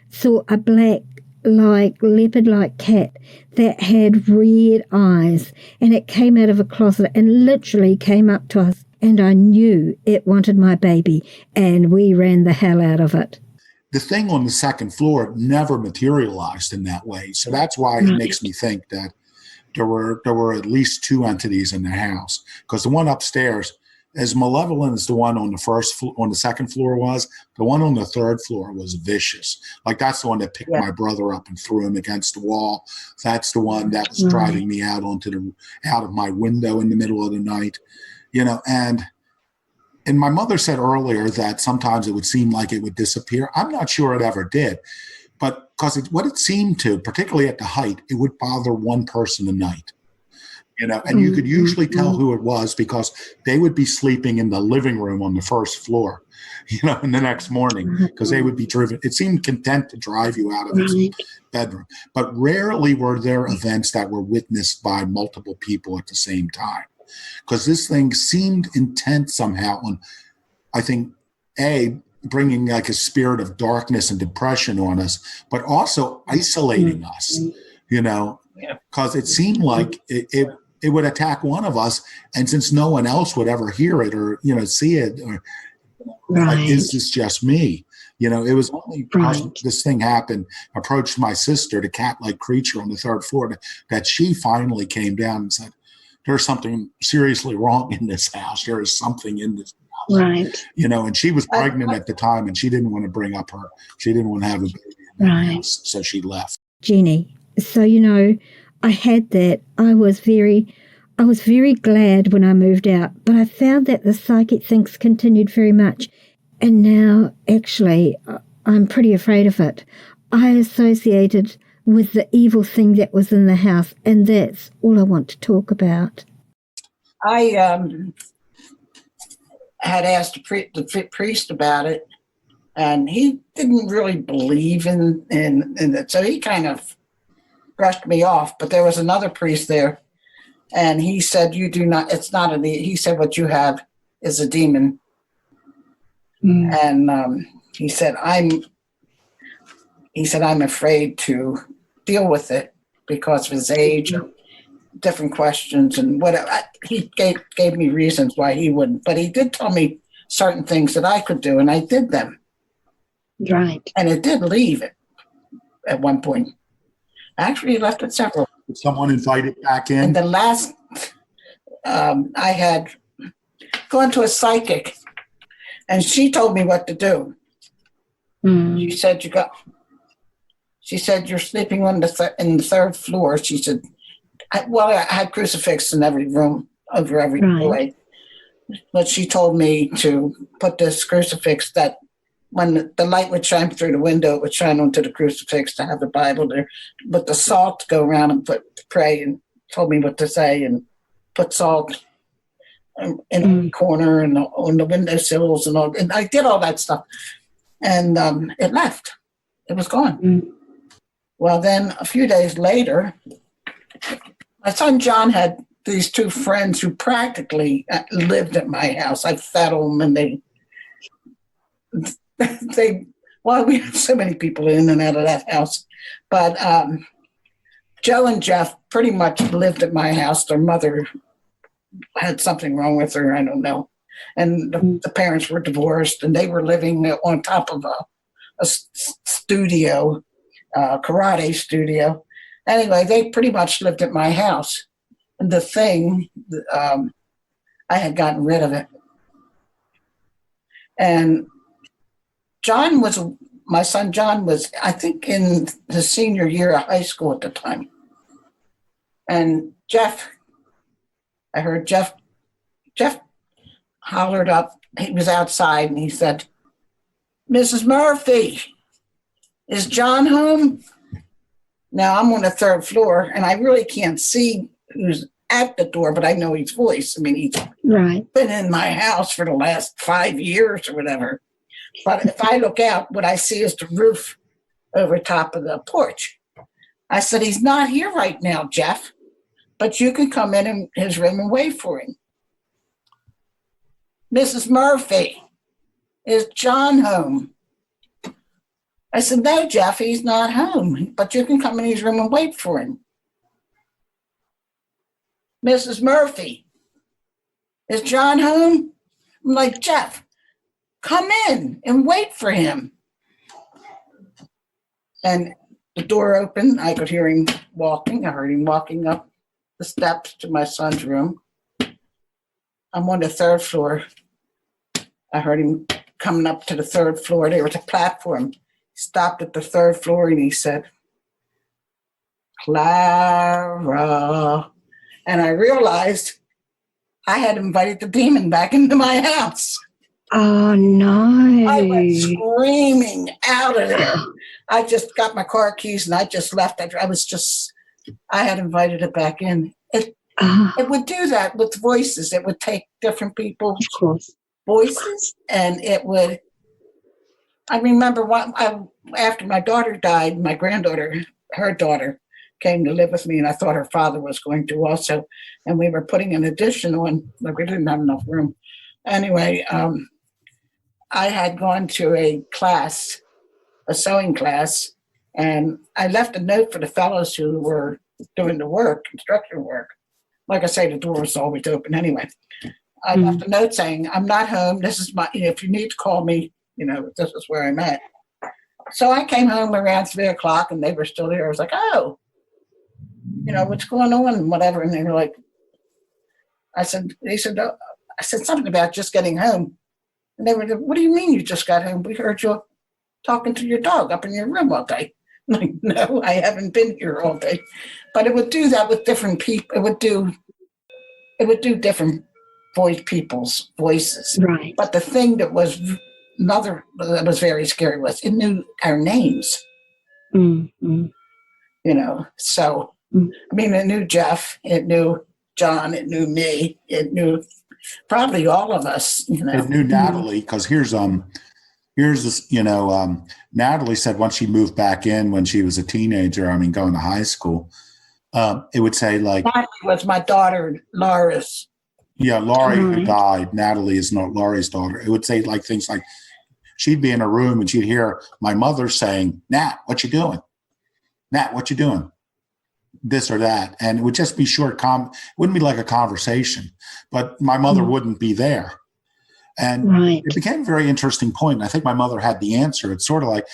saw a black, leopard-like cat that had red eyes, and it came out of a closet and literally came up to us and I knew it wanted my baby, and we ran the hell out of it. The thing on the second floor never materialized in that way. So that's why it makes me think that there were at least two entities in the house, because the one upstairs, as malevolent as the one on the second floor was, the one on the third floor was vicious. Like, that's the one that picked my brother up and threw him against the wall. That's the one that was driving me out out of my window in the middle of the night, and my mother said earlier that sometimes it would seem like it would disappear. I'm not sure it ever did, but because what it seemed to, particularly at the height, it would bother one person a night. And you could usually tell who it was because they would be sleeping in the living room on the first floor, in the next morning, because they would be driven. It seemed content to drive you out of its bedroom. But rarely were there events that were witnessed by multiple people at the same time, because this thing seemed intent somehow on, I think, bringing like a spirit of darkness and depression on us, but also isolating us, because it seemed like it would attack one of us, and since no one else would ever hear it or see it, or like, is this just me? It was only because this thing happened, approached my sister, the cat-like creature on the third floor, that she finally came down and said, "There's something seriously wrong in this house. There is something in this house." Right. And she was pregnant at the time, and she didn't want to she didn't want to have a baby in the house, so she left. Jeannie, so I had that. I was very glad when I moved out, but I found that the psychic things continued very much. And now, actually, I'm pretty afraid of it. I associated with the evil thing that was in the house, and that's all I want to talk about. I had asked the priest about it, and he didn't really believe in it, so he kind of brushed me off. But there was another priest there, and he said, "You do not. It's not he said, "What you have is a demon." And he said, "I'm afraid to deal with it because of his age, and different questions, and whatever." He gave me reasons why he wouldn't, but he did tell me certain things that I could do, and I did them. Right. And it did leave it at one point. Actually, he left it several. Did someone invite it back in? And the last, I had gone to a psychic, and she told me what to do. She said, "You're sleeping on in the third floor." She said, I had crucifix in every room, over every doorway. But she told me to put this crucifix that when the light would shine through the window, it would shine onto the crucifix, to have the Bible there. But the salt to go around and pray, and told me what to say, and put salt in the corner and on the windowsills and all. And I did all that stuff. And it left. It was gone. Well, then a few days later, my son John had these two friends who practically lived at my house. I fed them, and we had so many people in and out of that house. But Joe and Jeff pretty much lived at my house. Their mother had something wrong with her, I don't know. And the parents were divorced, and they were living on top of a studio, karate studio. Anyway, they pretty much lived at my house. And the thing, I had gotten rid of it. And my son John was, I think, in his senior year of high school at the time. And I heard Jeff hollered up. He was outside, and he said, "Mrs. Murphy, is John home?" Now, I'm on the third floor, and I really can't see who's at the door, but I know his voice. I mean, he's been in my house for the last 5 years or whatever. But if I look out, what I see is the roof over top of the porch. I said, "He's not here right now, Jeff, but you can come in his room and wait for him." "Mrs. Murphy, is John home?" I said, "No, Jeff, he's not home, but you can come in his room and wait for him." "Mrs. Murphy, is John home?" I'm like, Jeff, come in and wait for him. And the door opened. I could hear him walking. I heard him walking up the steps to my son's room. I'm on the third floor. I heard him coming up to the third floor. There was a platform. He stopped at the third floor and he said, Clara. And I realized I had invited the demon back into my house. Oh, no. I went screaming out of there. I just got my car keys and I just left. I had invited it back in. It would do that with voices. It would take different people's voices, and it would. I remember after my daughter died, my granddaughter, her daughter, came to live with me, and I thought her father was going to also. And we were putting an addition on. Like we didn't have enough room. Anyway, I had gone to a sewing class, and I left a note for the fellows who were doing the work, construction work. Like I say, the door was always open anyway. I left a note saying, I'm not home. This is if you need to call me, this is where I'm at. So I came home around 3:00 and they were still there. I was like, oh, what's going on and whatever. And they were like, I said something about just getting home. And they were like, what do you mean you just got home? We heard you talking to your dog up in your room all day. I'm like, no, I haven't been here all day. But it would do that with different people. It would do different people's voices. Right. But the thing that was very scary was it knew our names. Mm-hmm. So, I mean, it knew Jeff, it knew John, it knew me, it knew probably all of us, It knew Natalie, because here's this, Natalie said once she moved back in when she was a teenager, going to high school, it would say like. Natalie was my daughter, Laura's. Yeah, Laurie who died. Natalie is not Laurie's daughter. It would say like things like, she'd be in a room and she'd hear my mother saying, Nat, what you doing? Nat, what you doing? This or that. And it would just be short, it wouldn't be like a conversation, but my mother wouldn't be there. And it became a very interesting point. And I think my mother had the answer. It's sort of like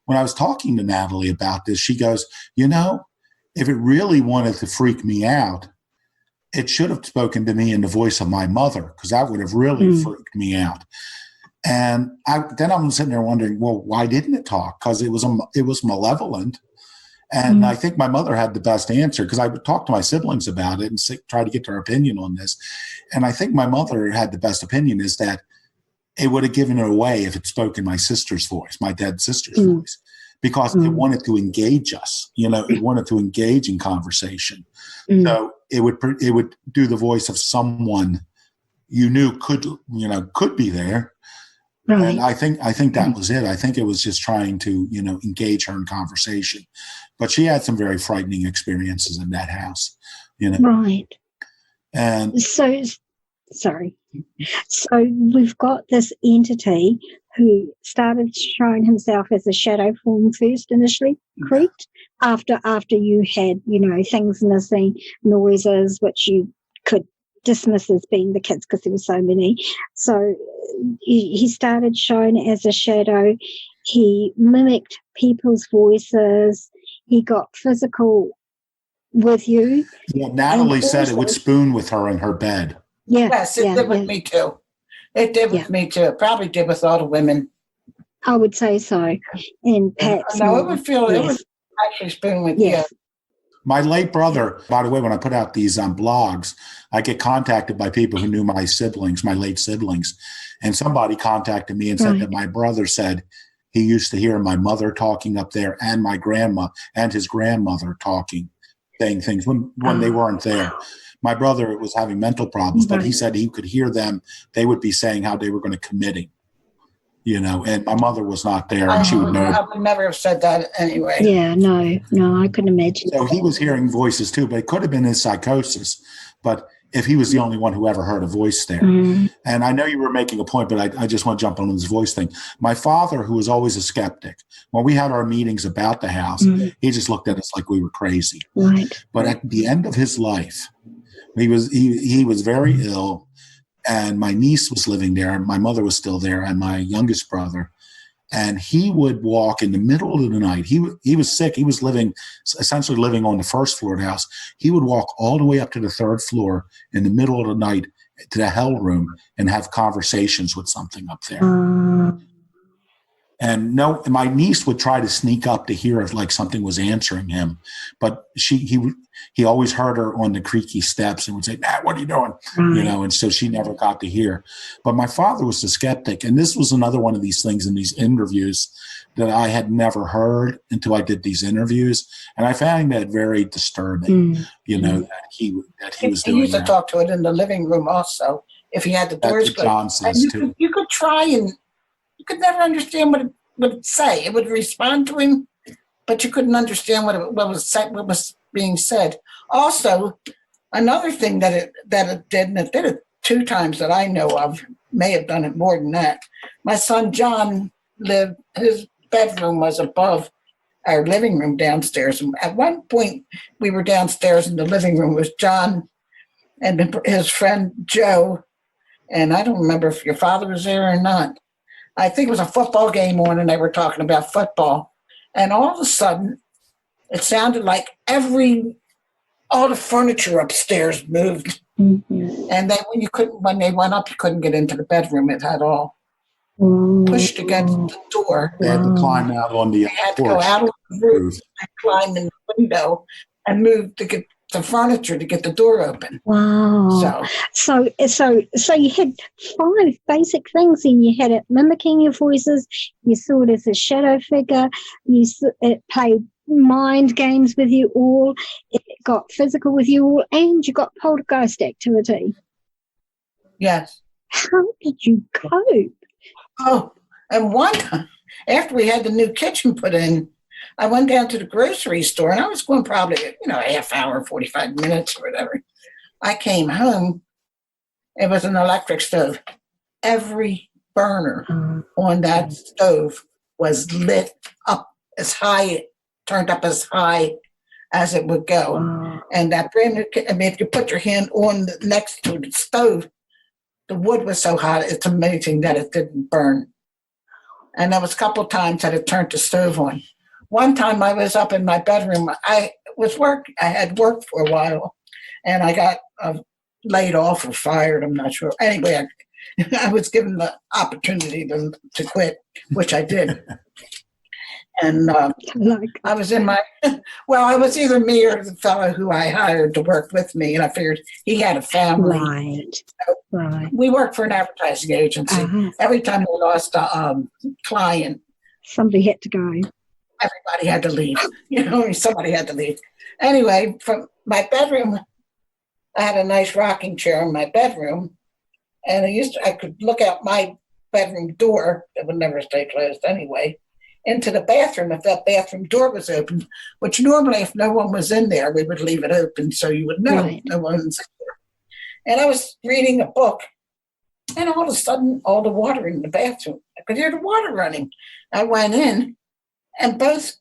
when I was talking to Natalie about this, she goes, if it really wanted to freak me out, it should have spoken to me in the voice of my mother, because that would have really freaked me out. And then I'm sitting there wondering, well, why didn't it talk? Because it was malevolent. And I think my mother had the best answer, because I would talk to my siblings about it and try to get their opinion on this. And I think my mother had the best opinion is that it would have given it away if it spoke in my sister's voice, my dead sister's voice, because it wanted to engage us. It wanted to engage in conversation. So it would do the voice of someone you knew could be there. Right. And I think that was it. I think it was just trying to, engage her in conversation. But she had some very frightening experiences in that house, Right. And so we've got this entity who started showing himself as a shadow form first initially, correct? After you had, things missing, noises, which you could dismiss as being the kids because there were so many. So he started showing as a shadow. He mimicked people's voices. He got physical with you. Yeah, Natalie said it would spoon with her in her bed. Yeah, yes, it did with me too. It did with me too. It probably did with all the women. I would say so. And perhaps no, it would feel it would actually spoon with you. My late brother, by the way, when I put out these blogs, I get contacted by people who knew my siblings, my late siblings. And somebody contacted me and said that my brother said he used to hear my mother talking up there and my grandma and his grandmother talking, saying things when they weren't there. My brother was having mental problems, but he said he could hear them. They would be saying how they were going to commit him, and my mother was not there, and she would know. I would never have said that anyway. Yeah, no, I couldn't imagine. So he was hearing voices too, but it could have been his psychosis. But if he was the only one who ever heard a voice there. And I know you were making a point, but I just want to jump on this voice thing. My father, who was always a skeptic, when we had our meetings about the house, he just looked at us like we were crazy. Right. But at the end of his life, he was very ill. and my niece was living there, and my mother was still there, and my youngest brother. And he would walk in the middle of the night. He was sick. He was essentially living on the first floor of the house. He would walk all the way up to the third floor in the middle of the night to the hell room and have conversations with something up there. And my niece would try to sneak up to hear if like something was answering him, but he always heard her on the creaky steps and would say, "Nah, what are you doing?" And so she never got to hear. But my father was a skeptic, and this was another one of these things in these interviews that I had never heard until I did these interviews, and I found that very disturbing. That he was doing. He used to that. talk to it in the living room also. If he had the doors closed, John says too. You could try and you could never understand what it would say. It would respond to him, but you couldn't understand what was being said. Also, another thing that it did, and it did it 2 times that I know of, may have done it more than that. My son John his bedroom was above our living room downstairs. And at one point, we were downstairs in the living room with John and his friend Joe, and I don't remember if your father was there or not. I think it was a football game on, and they were talking about football. And all of a sudden, it sounded like all the furniture upstairs moved. Mm-hmm. And then when they went up, you couldn't get into the bedroom at all. Pushed against the door. They had to climb out on the porch. They had to go out of the roof and climb in the window and move to get the furniture to get the door open. Wow. So you had 5 basic things, and you had it mimicking your voices. You saw it as a shadow figure. It played mind games with you all. It got physical with you all, and you got poltergeist activity. Yes. How did you cope? Oh, and one time, after we had the new kitchen put in, I went down to the grocery store, and I was going probably, a half hour, 45 minutes or whatever. I came home. It was an electric stove. Every burner on that stove was lit up as high, turned up as high as it would go. And that brand new, if you put your hand on next to the stove, the wood was so hot, it's amazing that it didn't burn. And there was a couple of times that it turned the stove on. One time I was up in my bedroom. I had worked for a while, and I got laid off or fired. I'm not sure. Anyway, I was given the opportunity to quit, which I did. And I was I was either me or the fellow who I hired to work with me, and I figured he had a family. Right. So we worked for an advertising agency. Every time we lost a client, somebody had to go. Everybody had to leave. Somebody had to leave. Anyway, from my bedroom, I had a nice rocking chair in my bedroom, and I could look out my bedroom door that would never stay closed anyway, into the bathroom if that bathroom door was open, which normally if no one was in there, we would leave it open so you would know no one's in there. And I was reading a book, and all of a sudden, all the water in the bathroom, I could hear the water running. I went in, and both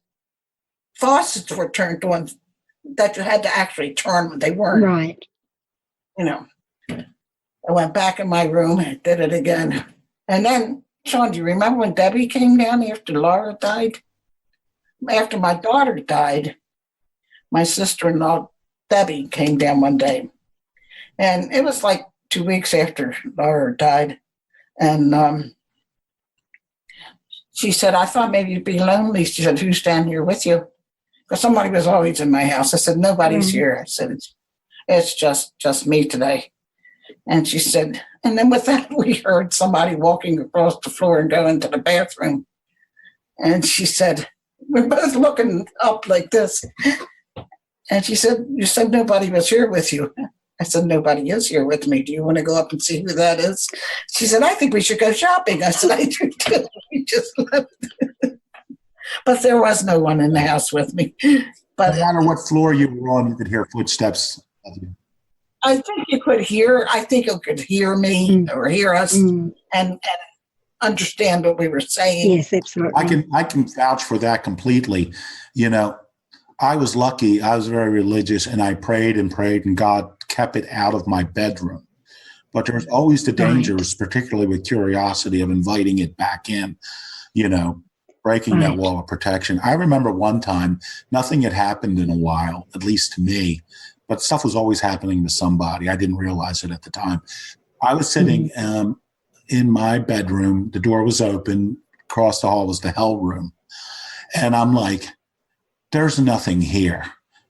faucets were turned on that you had to actually turn when they weren't. Right. I went back in my room and did it again. And then, Sean, do you remember when Debbie came down after Laura died? After my daughter died, my sister-in-law, Debbie, came down one day. And it was like 2 weeks after Laura died. And she said, I thought maybe you'd be lonely. She said, who's down here with you? Because somebody was always in my house. I said, nobody's here. I said, it's just me today. And she said, and then with that, we heard somebody walking across the floor and going to the bathroom. And she said, we're both looking up like this. And she said, you said nobody was here with you. I said, nobody is here with me. Do you want to go up and see who that is? She said, I think we should go shopping. I said, I do too. We just left. But there was no one in the house with me. But no matter what floor you were on, you could hear footsteps of you. I think you could hear me or hear us and understand what we were saying. Yes, absolutely. I can vouch for that completely. I was lucky. I was very religious, and I prayed and prayed, and God kept it out of my bedroom. But there's always the Right. dangers, particularly with curiosity, of inviting it back in, breaking that Right. wall of protection. I remember one time, nothing had happened in a while, at least to me, but stuff was always happening to somebody. I didn't realize it at the time. I was sitting in my bedroom. The door was open. Across the hall was the hell room. And I'm like, there's nothing here.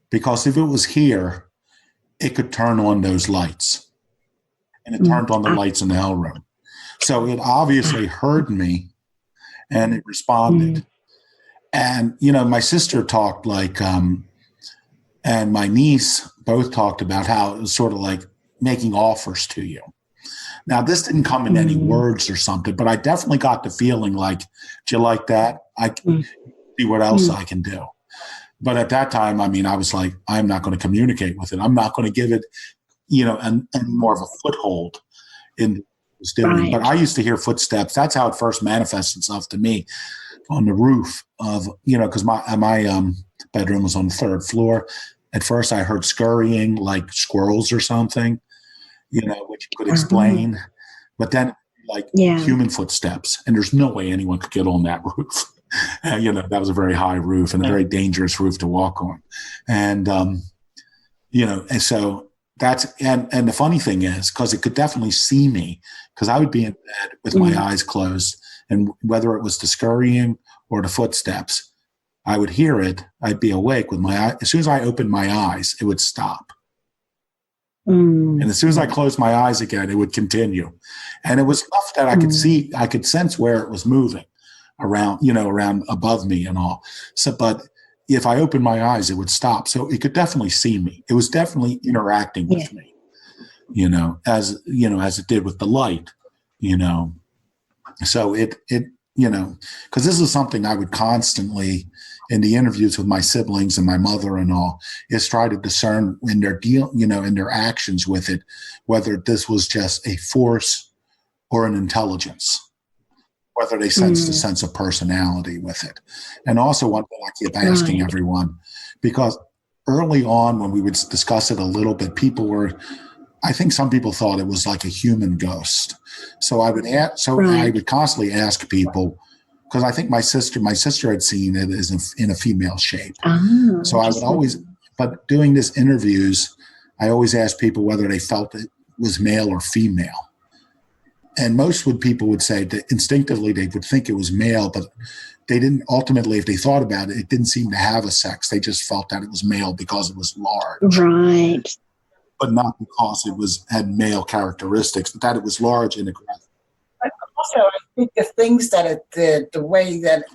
Because if it was here, it could turn on those lights. And it turned on the lights in the hell room. So it obviously heard me and it responded. And, my sister talked and my niece both talked about how it was sort of like making offers to you. Now, this didn't come in any words or something, but I definitely got the feeling like, do you like that? I can see what else I can do. But at that time, I was like, I'm not going to communicate with it. I'm not going to give it, and more of a foothold in what it was doing. Right. But I used to hear footsteps. That's how it first manifested itself to me on the roof of, because my bedroom was on the third floor. At first, I heard scurrying like squirrels or something, which you could explain. But then, human footsteps, and there's no way anyone could get on that roof. That was a very high roof and a very dangerous roof to walk on. And, and so that's, and the funny thing is, because it could definitely see me, because I would be in bed with my eyes closed, and whether it was the scurrying or the footsteps, I would hear it. I'd be awake with my eye. As soon as I opened my eyes, it would stop. And as soon as I closed my eyes again, it would continue. And it was enough that I could see, I could sense where it was moving around, around above me and all. So, but if I opened my eyes, it would stop. So it could definitely see me. It was definitely interacting with me, as it did with the light, So it, because this is something I would constantly, in the interviews with my siblings and my mother and all, is try to discern in their in their actions with it, whether this was just a force or an intelligence, whether they sensed a sense of personality with it. And also one thing I keep asking everyone, because early on when we would discuss it a little bit, I think some people thought it was like a human ghost. So I would I would constantly ask people, because I think my sister had seen it as in a female shape. So I would always, but doing these interviews, I always ask people whether they felt it was male or female. And people would say that instinctively they would think it was male, but they didn't ultimately, if they thought about it, it didn't seem to have a sex. They just felt that it was male because it was large. Right. But not because it had male characteristics, but that it was large and aggressive. Also, I think the things that it did, the way that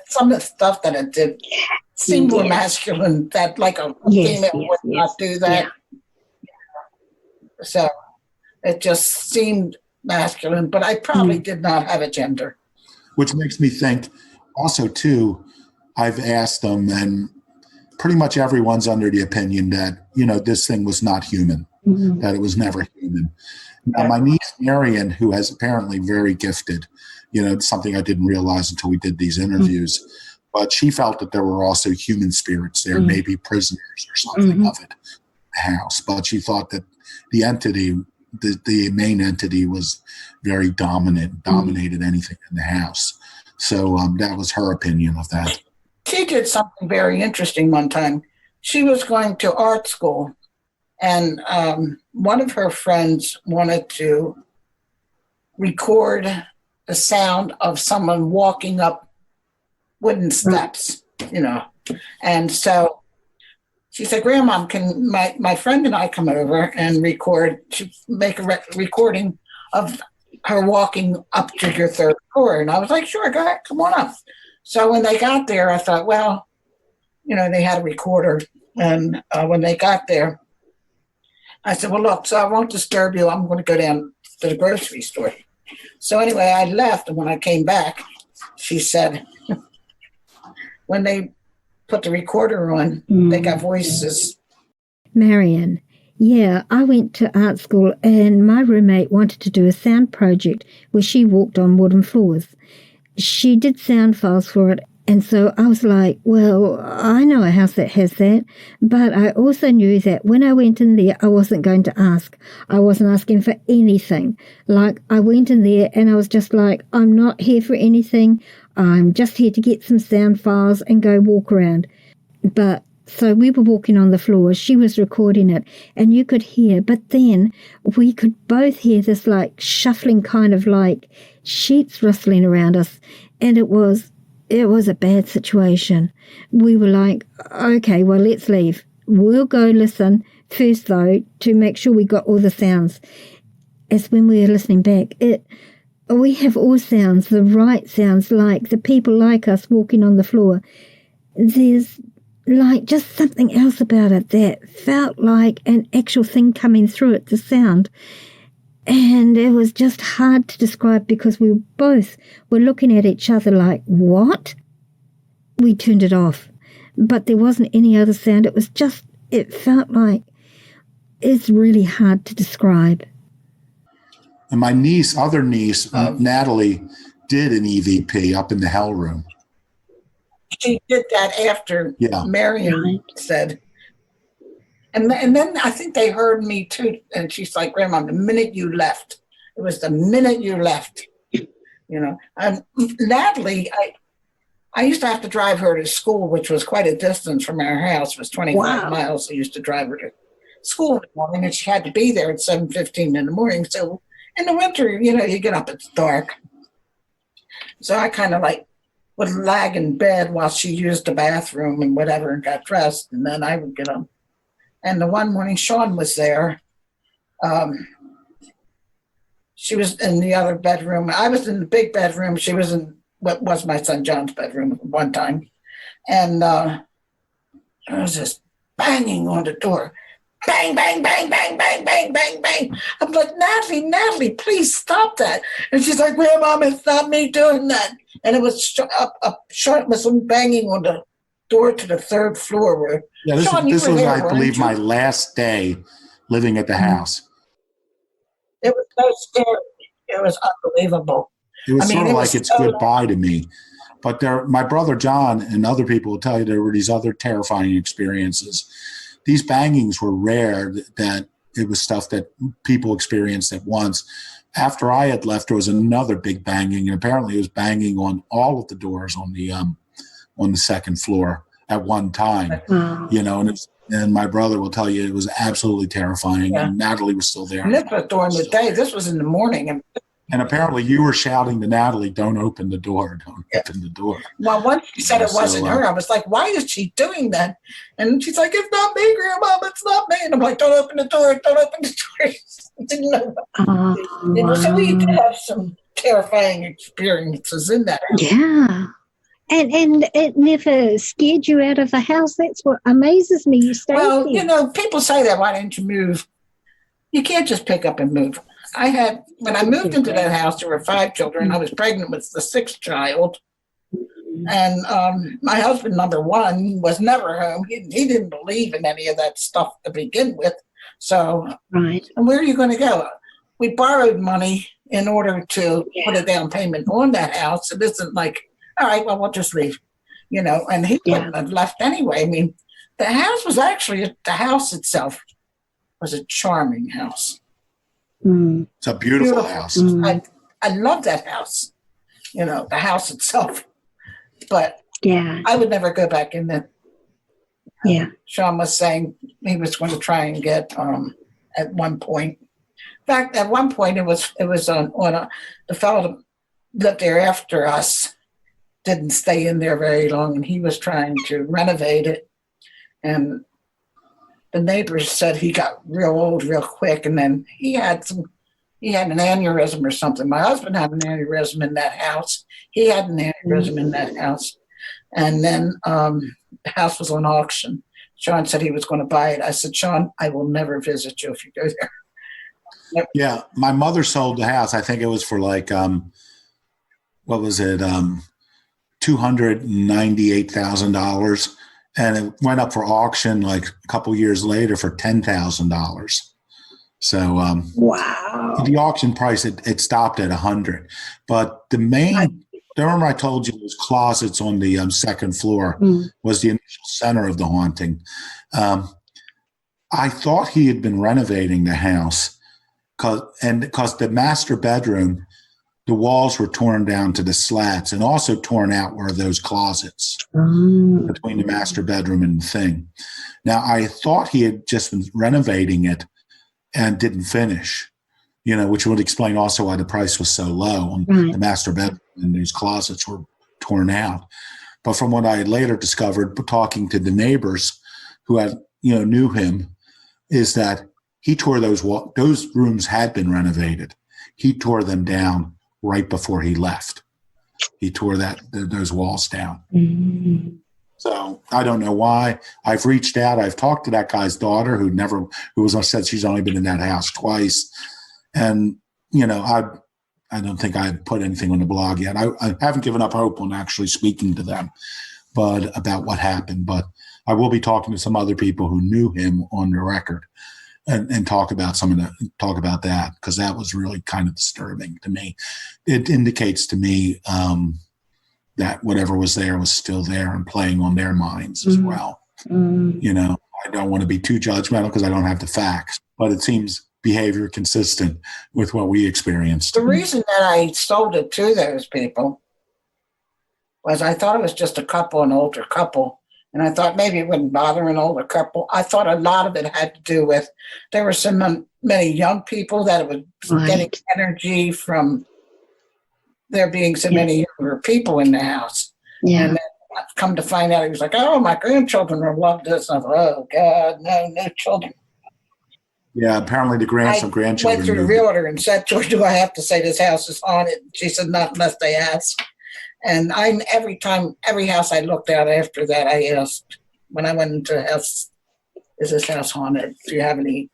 some of the stuff that it did seemed more masculine, that like a female would not do that. Yeah. So it just seemed masculine, but I probably did not have a gender. Which makes me think also, too, I've asked them, and pretty much everyone's under the opinion that, this thing was not human, that it was never human. Now, my niece, Marion, who is apparently very gifted, something I didn't realize until we did these interviews, but she felt that there were also human spirits there, maybe prisoners or something of it, the house. But she thought that the entity, the main entity, was very dominated anything in the house. So that was her opinion of that. She did something very interesting one time. She was going to art school, and one of her friends wanted to record the sound of someone walking up wooden steps, And so she said, Grandma, can my friend and I come over and make a recording of her walking up to your third floor? And I was like, sure, go ahead, come on up. So when they got there, I thought, well, they had a recorder. And when they got there, I said, well, look, so I won't disturb you. I'm going to go down to the grocery store. So anyway, I left. And when I came back, she said, when they put the recorder on, they got voices. Marion, yeah, I went to art school and my roommate wanted to do a sound project where she walked on wooden floors. She did sound files for it And so I was like, well, I know a house that has that, but I also knew that when I went in there, I wasn't going to ask. I wasn't asking for anything. Like, I went in there and I was just like, I'm not here for anything. I'm just here to get some sound files and go walk around. But so we were walking on the floor. She was recording it and you could hear, but then we could both hear this like shuffling kind of like sheets rustling around us. And it was a bad situation. We were like, okay, well, let's leave. We'll go listen first, though, to make sure we got all the sounds. As when we were listening back, we have all sounds, the right sounds, like the people like us walking on the floor. There's like just something else about it that felt like an actual thing coming through it, the sound. And it was just hard to describe because we both were looking at each other like, what? We turned it off. But there wasn't any other sound. It felt like it's really hard to describe. And my other niece, Natalie, did an EVP up in the hell room. She did that after Marion said. And then I think they heard me too. And she's like, Grandma, the minute you left, it was the minute you left, And Natalie, I used to have to drive her to school, which was quite a distance from our house. It was 25 miles. I used to drive her to school in the morning, and she had to be there at 7:15 in the morning. So in the winter, you get up, it's dark. So I kind of like would lag in bed while she used the bathroom and whatever and got dressed. And then I would get up. And the one morning Sean was there. She was in the other bedroom. I was in the big bedroom. She was in what was my son John's bedroom at one time. And there was this banging on the door. Bang, bang, bang, bang, bang, bang, bang, bang. I'm like, Natalie, please stop that. And she's like, Grandma, it's not me doing that. And it was Sean was banging on the door to the third floor where this was I believe my last day living at the house. It was so scary. It was unbelievable. It was sort of like it's goodbye to me. But my brother John and other people will tell you there were these other terrifying experiences. These bangings were rare, that it was stuff that people experienced at once. After I had left, there was another big banging, and apparently it was banging on all of the doors on the second floor at one time. Wow. And my brother will tell you it was absolutely terrifying. Yeah. And Natalie was still there. And this was during the day. This was in the morning. And apparently you were shouting to Natalie, don't open the door, open the door. Well, once she said it wasn't her, I was like, why is she doing that? And she's like, it's not me, Grandma, it's not me. And I'm like, don't open the door, don't open the door. So we did have some terrifying experiences in that. Yeah. And it never scared you out of the house. That's what amazes me. You stayed there. People say that, why didn't you move? You can't just pick up and move. When I moved into that house, there were 5 children. I was pregnant with the 6th child. And my husband, number 1, was never home. He didn't believe in any of that stuff to begin with. So, right. And where are you going to go? We borrowed money in order to put a down payment on that house. It isn't like, all right, well, we'll just leave, and he wouldn't have left anyway. I mean, the house itself was a charming house. Mm. It's a beautiful house. Mm. I love that house, the house itself. But I would never go back in there. Yeah. Sean was saying he was going to try and get at one point. In fact, at one point it was on the fellow that lived there after us didn't stay in there very long, and he was trying to renovate it. And the neighbors said he got real old real quick, and then he had an aneurysm or something. My husband had an aneurysm in that house. He had an aneurysm in that house. And then the house was on auction. Sean said he was going to buy it. I said, Sean, I will never visit you if you go there. Yep. Yeah, my mother sold the house. I think it was for like, what was it, $298,000. And it went up for auction like a couple years later for $10,000. So wow, the auction price, it stopped at 100. But the main remember I told you those closets on the second floor was the initial center of the haunting. I thought he had been renovating the house because the master bedroom, the walls were torn down to the slats, and also torn out were those closets between the master bedroom and the thing. Now, I thought he had just been renovating it and didn't finish, which would explain also why the price was so low on the master bedroom, and these closets were torn out. But from what I later discovered, talking to the neighbors who had, knew him, is that he tore those rooms had been renovated. He tore them down right before he left. He tore those walls down. Mm-hmm. So I don't know why. I've reached out. I've talked to that guy's daughter who said she's only been in that house twice. And, I don't think I've put anything on the blog yet. I haven't given up hope on actually speaking to them, but about what happened. But I will be talking to some other people who knew him on the record and talk about that, because that was really kind of disturbing to me. It indicates to me that whatever was there was still there and playing on their minds as well. I don't want to be too judgmental because I don't have the facts, but it seems behavior consistent with what we experienced. The reason that I sold it to those people was I thought it was just an older couple. And I thought maybe it wouldn't bother an older couple. I thought a lot of it had to do with there were many young people that it was getting energy from there being so many younger people in the house. Yeah. And then I've come to find out, he was like, oh, my grandchildren will love this. And I thought, oh, God, no children. Yeah, apparently the grandchildren. I went through the realtor and said to her, do I have to say this house is haunted? She said, not unless they ask. And every house I looked at after that, I asked, when I went into a house, is this house haunted? Do you have any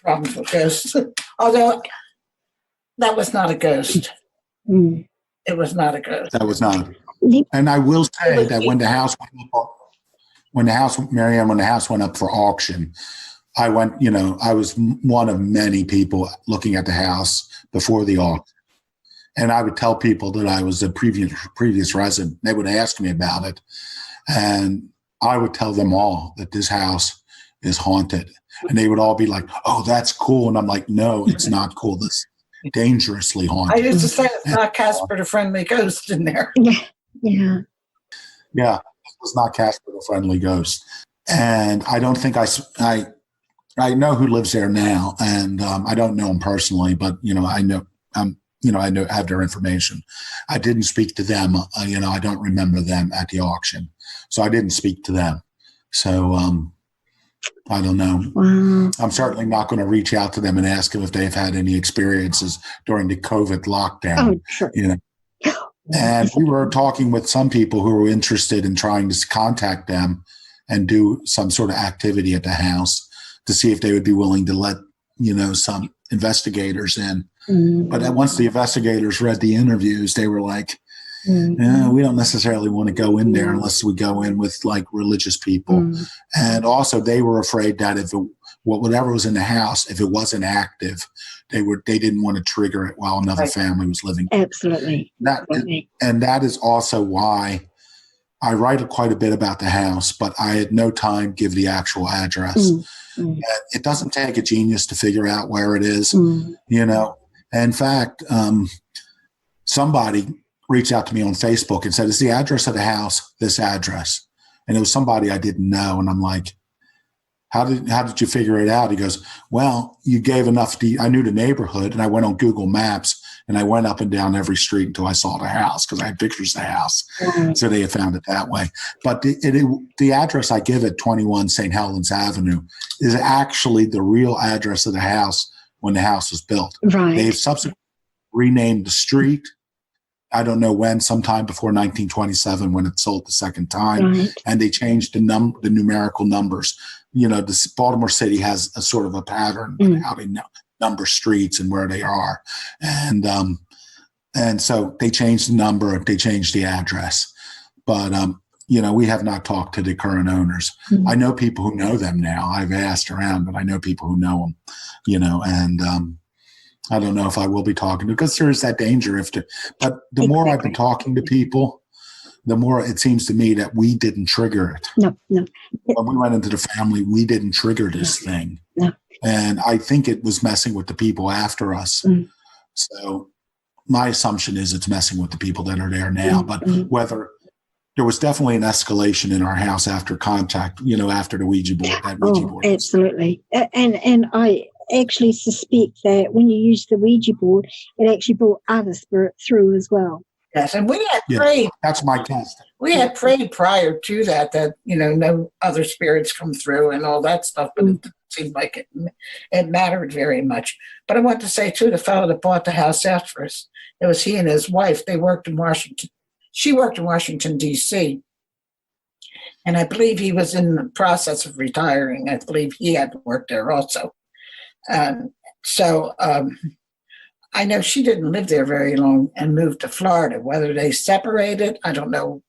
problems with ghosts? Although that was not a ghost. It was not a ghost. That was not. And I will say that when the house went up for auction, I went, I was one of many people looking at the house before the auction. And I would tell people that I was a previous resident. They would ask me about it. And I would tell them all that this house is haunted. And they would all be like, oh, that's cool. And I'm like, no, it's not cool. This is dangerously haunted. I used to say it's not Casper the Friendly Ghost in there. Yeah. Yeah, it was not Casper the Friendly Ghost. And I don't think I know who lives there now. And I don't know him personally, but, I know I have their information. I didn't speak to them. I don't remember them at the auction. So I didn't speak to them. So I don't know. Wow. I'm certainly not going to reach out to them and ask them if they've had any experiences during the COVID lockdown. Oh, sure. And we were talking with some people who were interested in trying to contact them and do some sort of activity at the house to see if they would be willing to let, some investigators in. But once the investigators read the interviews, they were like, we don't necessarily want to go in there unless we go in with like religious people. And also they were afraid that whatever was in the house, if it wasn't active, they didn't want to trigger it while another family was living. Absolutely. And that is also why I write quite a bit about the house, but I had no time to give the actual address. And it doesn't take a genius to figure out where it is, In fact, somebody reached out to me on Facebook and said, is the address of the house this address? And it was somebody I didn't know. And I'm like, how did you figure it out? He goes, well, you gave enough. I knew the neighborhood, and I went on Google Maps and I went up and down every street until I saw the house because I had pictures of the house. So they had found it that way. But the address I give at 21 St. Helens Avenue is actually the real address of the house when the house was built. Right. They've subsequently renamed the street. I don't know when, sometime before 1927 when it sold the second time. Right. And they changed the numerical numbers. This Baltimore City has a sort of a pattern with how they number streets and where they are. And so they changed the number, they changed the address. But, we have not talked to the current owners. I know people who know them now. I've asked around, but I know people who know them, and I don't know if I will be talking to, because there is that danger but the more I've been talking to people, the more it seems to me that we didn't trigger it. No. When we went into the family, we didn't trigger this thing. No. And I think it was messing with the people after us. So my assumption is it's messing with the people that are there now. But whether there was definitely an escalation in our house after contact, after the Ouija board. That Ouija board. Absolutely. And I actually suspect that when you use the Ouija board, it actually brought other spirits through as well. Yes, and we had prayed. That's my guess. We had prayed prior to that no other spirits come through and all that stuff, but it didn't seem like it mattered very much. But I want to say, too, the fellow that bought the house after us, it was he and his wife. They worked in Washington. She worked in Washington, D.C., and I believe he was in the process of retiring. I believe he had worked there also. I know she didn't live there very long and moved to Florida. Whether they separated, I don't know.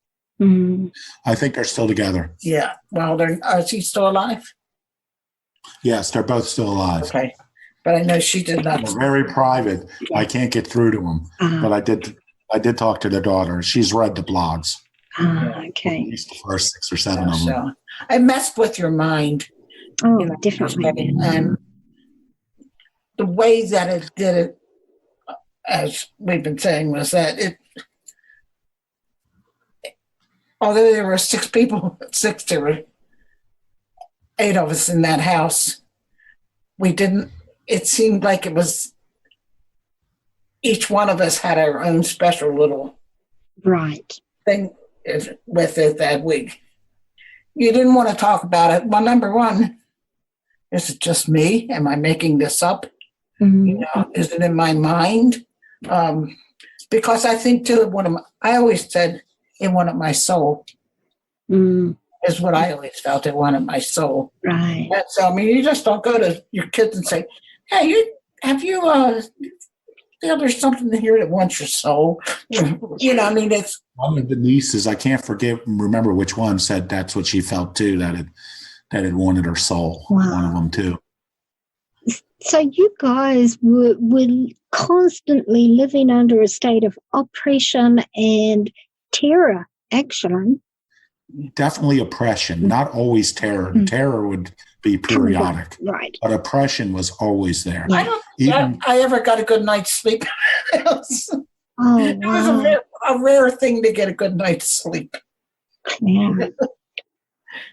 I think they're still together. Yeah. Well, is he still alive? Yes, they're both still alive. Okay. But I know she did not. They're very private. I can't get through to them. But I did talk to their daughter. She's read the blogs. Okay. At least the first 6 or 7 of them. It messed with your mind. Oh, definitely. And the way that it did it, as we've been saying, was that although there were 6 people, there were 8 of us in that house, it seemed like it was, each one of us had our own special little thing with it that week. You didn't want to talk about it. Well, number one, is it just me? Am I making this up? Is it in my mind? Because I think too, I always said it wanted my soul. Is what I always felt. It wanted my soul. Right. And so you just don't go to your kids and say, "Hey, there's something here that wants your soul." It's one of the nieces. I can't remember which one said that's what she felt too. That it wanted her soul. Wow. One of them too. So you guys were constantly living under a state of oppression and terror, actually. Definitely oppression, not always terror. Terror would be periodic. Right. But oppression was always there. I don't think I ever got a good night's sleep. It was a rare thing to get a good night's sleep. Yeah.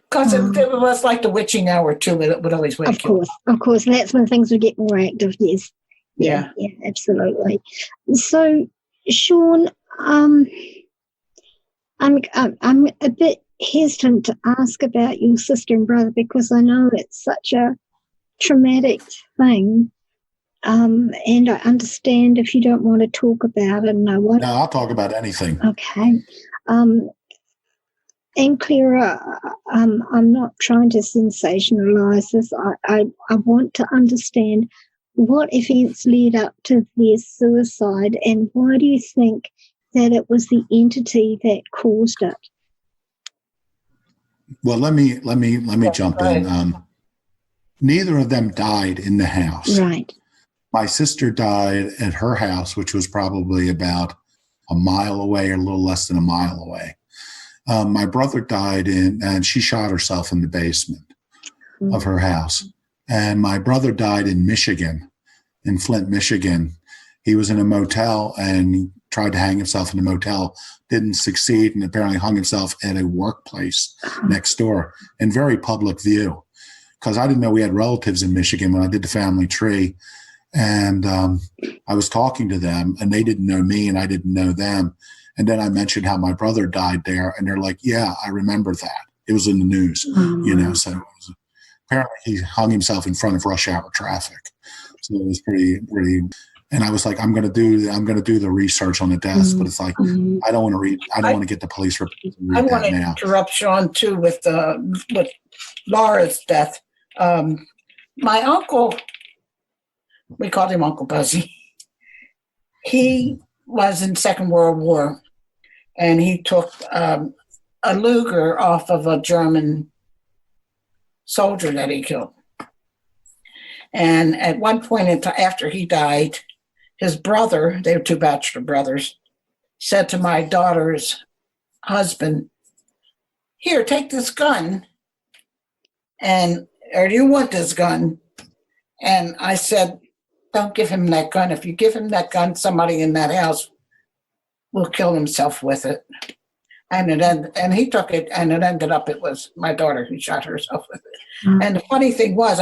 Because it was like the witching hour, too. It would always wake you. Of course. And that's when things would get more active, yes. Yeah, absolutely. So, Sean, I'm a bit hesitant to ask about your sister and brother because I know it's such a traumatic thing. And I understand if you don't want to talk about it. No, I'll talk about anything. Okay. And Clara, I'm not trying to sensationalize this. I want to understand what events led up to their suicide and why do you think that it was the entity that caused it? Well, let me jump in. Neither of them died in the house. Right. My sister died at her house, which was probably about a mile away or a little less than a mile away. My brother died and she shot herself in the basement of her house. And my brother died in Michigan, in Flint, Michigan. He was in a motel and he tried to hang himself in the motel, didn't succeed, and apparently hung himself at a workplace next door in very public view. Because I didn't know we had relatives in Michigan when I did the family tree. And I was talking to them and they didn't know me and I didn't know them. And then I mentioned how my brother died there, and they're like, "Yeah, I remember that. It was in the news, So apparently, he hung himself in front of rush hour traffic. So it was pretty. And I was like, "I'm going to do the research on the deaths," but it's like I don't want to read. I don't want to get the police report. I want to interrupt Sean too with Laura's death. My uncle, we called him Uncle Buzzy. He was in Second World War. And he took a Luger off of a German soldier that he killed. And at one point after he died, his brother, they were two bachelor brothers, said to my daughter's husband, "Here, take this gun, or do you want this gun?" And I said, "Don't give him that gun. If you give him that gun, somebody in that house will kill himself with it." And he took it, and it ended up it was my daughter who shot herself with it. Mm-hmm. And the funny thing was,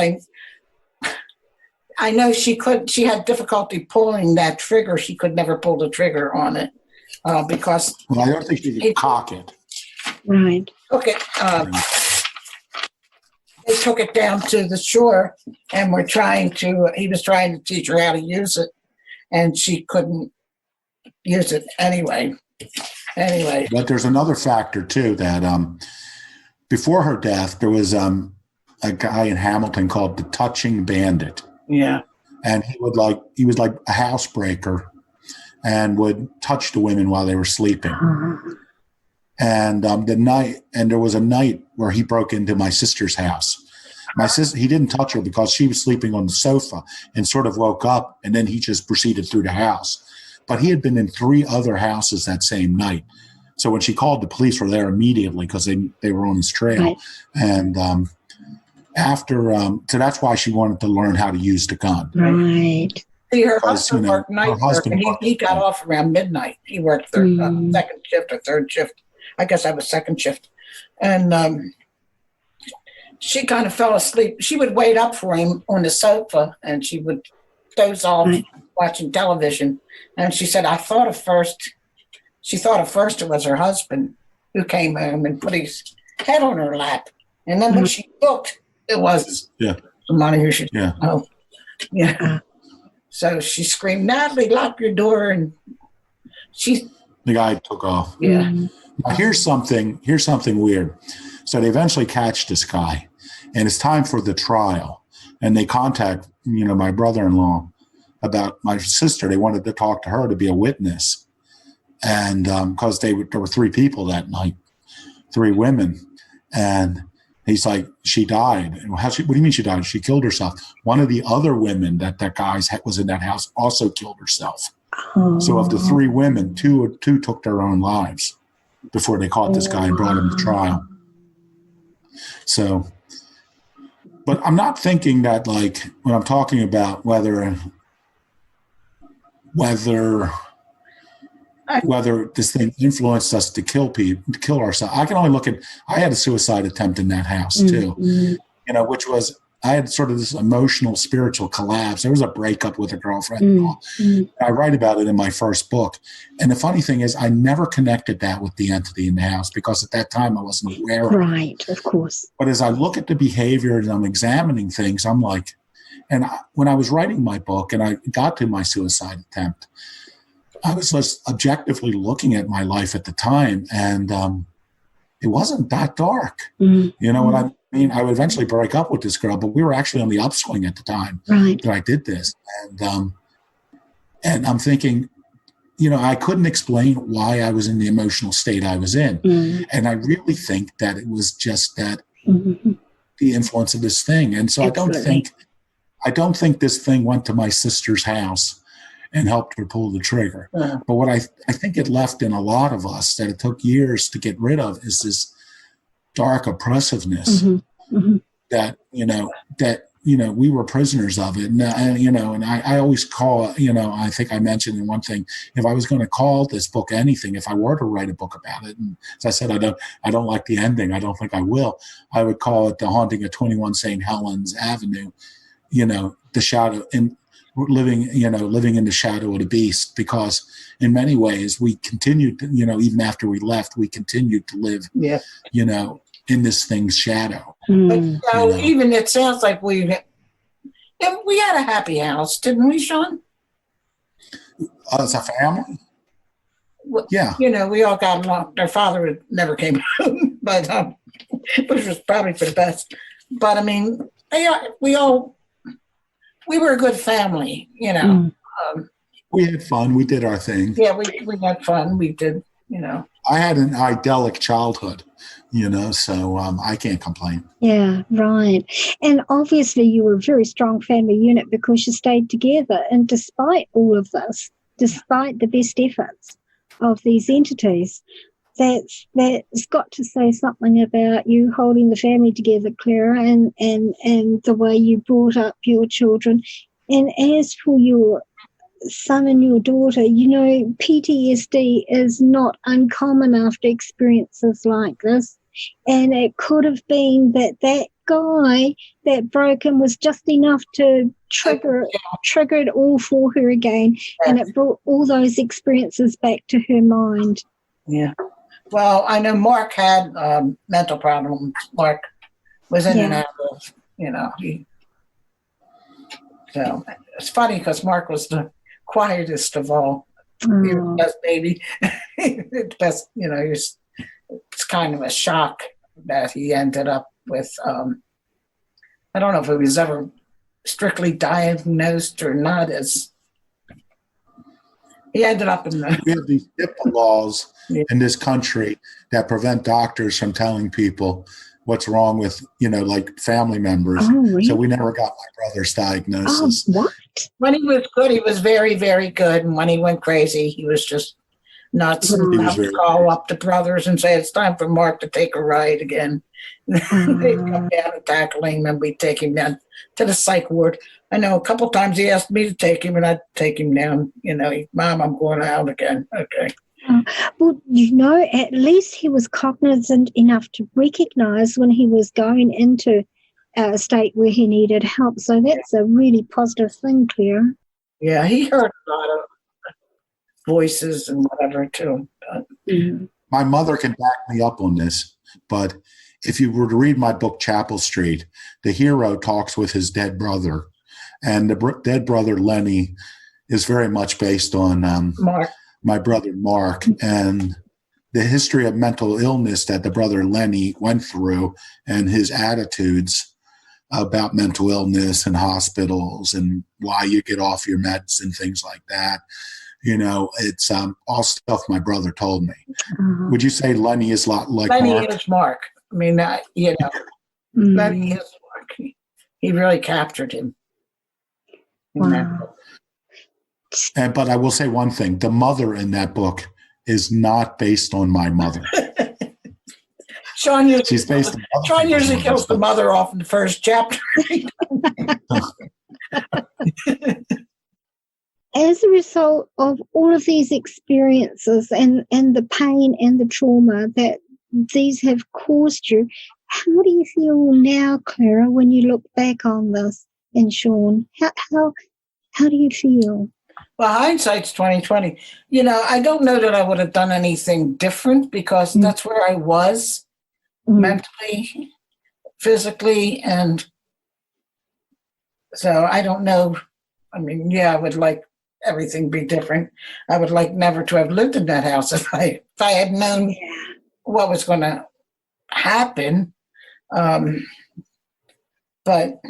I know she had difficulty pulling that trigger. She could never pull the trigger on it because. Well, I don't think she could cock it. Right. Okay. They took it down to the shore, and he was trying to teach her how to use it, and she couldn't use it anyway. But there's another factor too, that before her death, there was a guy in Hamilton called the Touching Bandit. Yeah. And he was like a housebreaker and would touch the women while they were sleeping. Uh-huh. And there was a night where he broke into my sister's house. My sister, he didn't touch her because she was sleeping on the sofa, and sort of woke up, and then he just proceeded through the house. But he had been in 3 other houses that same night. So when she called, the police were there immediately because they were on his trail. Right. And so that's why she wanted to learn how to use the gun. Right. See, her husband worked night work, and he got off around midnight. He worked second shift or third shift. I guess I was second shift. And she kind of fell asleep. She would wait up for him on the sofa, and she would doze off watching television. And she said, she thought at first it was her husband who came home and put his head on her lap. And then when she looked, it was somebody who should know. Yeah. So she screamed, "Natalie, lock your door." And the guy took off. Yeah. Now here's something weird. So they eventually catch this guy, and it's time for the trial. And they contact, my brother-in-law about my sister. They wanted to talk to her to be a witness. And because there were 3 people that night, 3 women. And he's like, "She died." And what do you mean she died? She killed herself. One of the other women that guy's was in that house also killed herself. Oh. So of the 3 women, two took their own lives before they caught this guy and brought him to trial. So, but I'm not thinking that, like, when I'm talking about whether this thing influenced us to kill ourselves. I can only look at, I had a suicide attempt in that house too, which was, I had sort of this emotional, spiritual collapse. There was a breakup with a girlfriend. I write about it in my first book. And the funny thing is, I never connected that with the entity in the house because at that time I wasn't aware of it. Right, of course. But as I look at the behavior and I'm examining things, I'm like, when I was writing my book and I got to my suicide attempt, I was just objectively looking at my life at the time, and it wasn't that dark. You know what I mean? I would eventually break up with this girl, but we were actually on the upswing at the time that I did this. And I'm thinking, I couldn't explain why I was in the emotional state I was in. And I really think that it was just that the influence of this thing. And so I don't think this thing went to my sister's house and helped her pull the trigger. But what I think it left in a lot of us that it took years to get rid of is this dark oppressiveness that we were prisoners of it. And I always call, I think I mentioned in one thing, if I was going to call this book anything, if I were to write a book about it, and as I said, I don't like the ending. I don't think I will. I would call it The Haunting of 21 St. Helens Avenue, the shadow and living in the shadow of the beast, because in many ways we continued to, even after we left, we continued to live, in this thing's shadow. But even it sounds like we had a happy house, didn't we, Sean? As a family? Yeah. We all got along. Their father never came home, but which was probably for the best. But I mean, we were a good family, we had fun. We did our thing. Yeah, we had fun. We did, I had an idyllic childhood so I can't complain. Yeah, right. And obviously you were a very strong family unit because you stayed together. And despite all of this, despite the best efforts of these entities, that's got to say something about you holding the family together, Clara, and the way you brought up your children. And as for your son and your daughter, PTSD is not uncommon after experiences like this. And it could have been that guy that broke him was just enough to trigger it all for her again. And it brought all those experiences back to her mind. Yeah. Well, I know Mark had mental problems. Mark was in and out of, so it's funny because Mark was the quietest of all. He was the best baby. The best, it's kind of a shock that he ended up with, I don't know if it was ever strictly diagnosed or not, as he ended up in the... We have these HIPAA laws in this country that prevent doctors from telling people what's wrong with, like family members. Oh, really? So we never got my brother's diagnosis. What? When he was good, he was very, very good. And when he went crazy, he was just nuts. And I would call up the brothers and say, it's time for Mark to take a ride again. They'd come down and tackle him, and we'd take him down to the psych ward. I know a couple times he asked me to take him, and I'd take him down. Mom, I'm going out again. Okay. Well, at least he was cognizant enough to recognize when he was going into a state where he needed help. So that's a really positive thing, Claire. Yeah, he heard a lot of voices and whatever, too. My mother can back me up on this, but if you were to read my book, Chapel Street, the hero talks with his dead brother, and the dead brother, Lenny, is very much based on Mark. My brother, Mark, and the history of mental illness that the brother Lenny went through and his attitudes about mental illness and hospitals and why you get off your meds and things like that. It's all stuff my brother told me. Would you say Lenny is a lot like Lenny Mark? is Mark. I mean, Lenny is Mark. He really captured him. Wow. But I will say one thing. The mother in that book is not based on my mother. Sean usually kills the mother off in the first chapter. As a result of all of these experiences and the pain and the trauma that these have caused you, how do you feel now, Clara, when you look back on this? And Sean, how do you feel? Well, hindsight's 20/20. I don't know that I would have done anything different because that's where I was mentally, physically, and so I don't know. I mean, I would like everything be different. I would like never to have lived in that house if I had known what was going to happen. But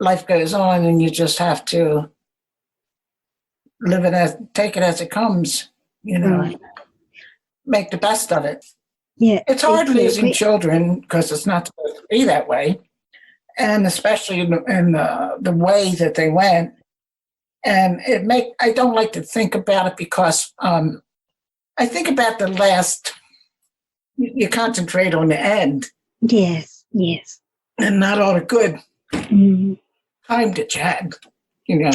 life goes on, and you just have to take it as it comes, make the best of it. Yeah, it's hard losing children because it's not supposed to be that way, and especially in the way that they went. And I don't like to think about it because I think about the last. You concentrate on the end. Yes, and not all the good. Time to chat, Yeah.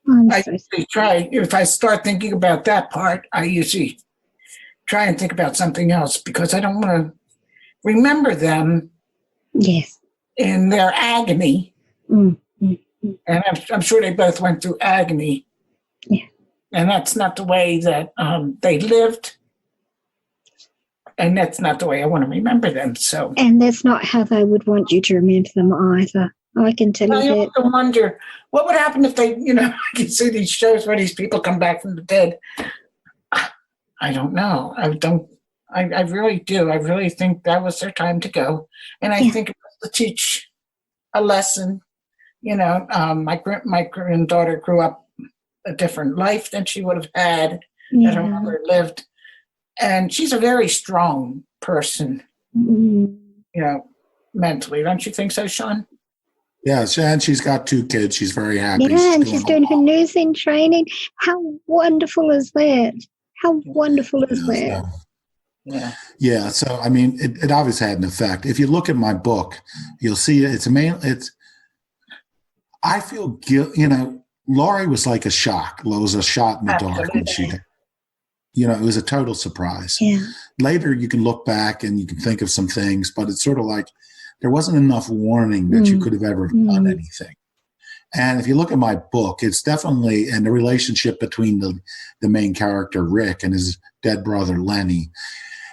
I usually try, if I start thinking about that part, I usually try and think about something else because I don't want to remember them in their agony. And I'm sure they both went through agony. Yeah. And that's not the way that they lived. And that's not the way I want to remember them. So. And that's not how they would want you to remember them either. I can tell you that. I also wonder what would happen if they, I can see these shows where these people come back from the dead. I don't know. I really do. I really think that was their time to go. And I think it was to teach a lesson. My granddaughter grew up a different life than she would have had that her mother lived. And she's a very strong person, Mm. Mentally. Don't you think so, Sean? Yes, and she's got 2 kids. She's very happy. Yeah, and she's doing her well. nursing training. How wonderful is that? How wonderful is that? Yeah. Yeah, so I mean, it obviously had an effect. If you look at my book, you'll see I feel guilt. Laurie was like a shock. It was a shot in the dark when she did. It was a total surprise. Yeah. Later, you can look back and you can think of some things, but it's sort of like there wasn't enough warning that you could have ever done anything. And if you look at my book, it's definitely, and the relationship between the main character, Rick, and his dead brother, Lenny.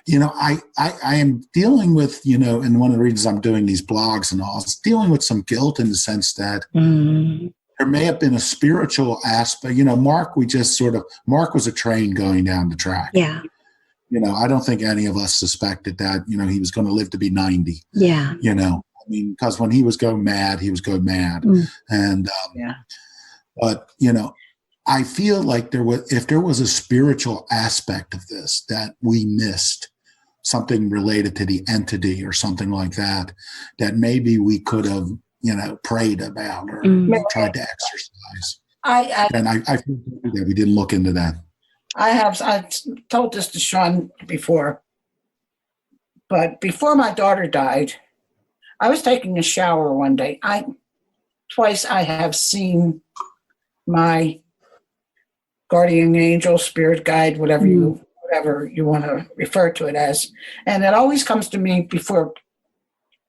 I am dealing with, and one of the reasons I'm doing these blogs and all, is dealing with some guilt in the sense that there may have been a spiritual aspect. Mark was a train going down the track. Yeah. I don't think any of us suspected that, he was going to live to be 90. Yeah. Because when he was going mad, he was going mad. And, but, I feel like if there was a spiritual aspect of this that we missed, something related to the entity or something like that maybe we could have, prayed about or tried to exercise. I feel that we didn't look into that. I've told this to Sean before, but before my daughter died, I was taking a shower one day. Twice I have seen my guardian angel, spirit guide, whatever you want to refer to it as. And it always comes to me before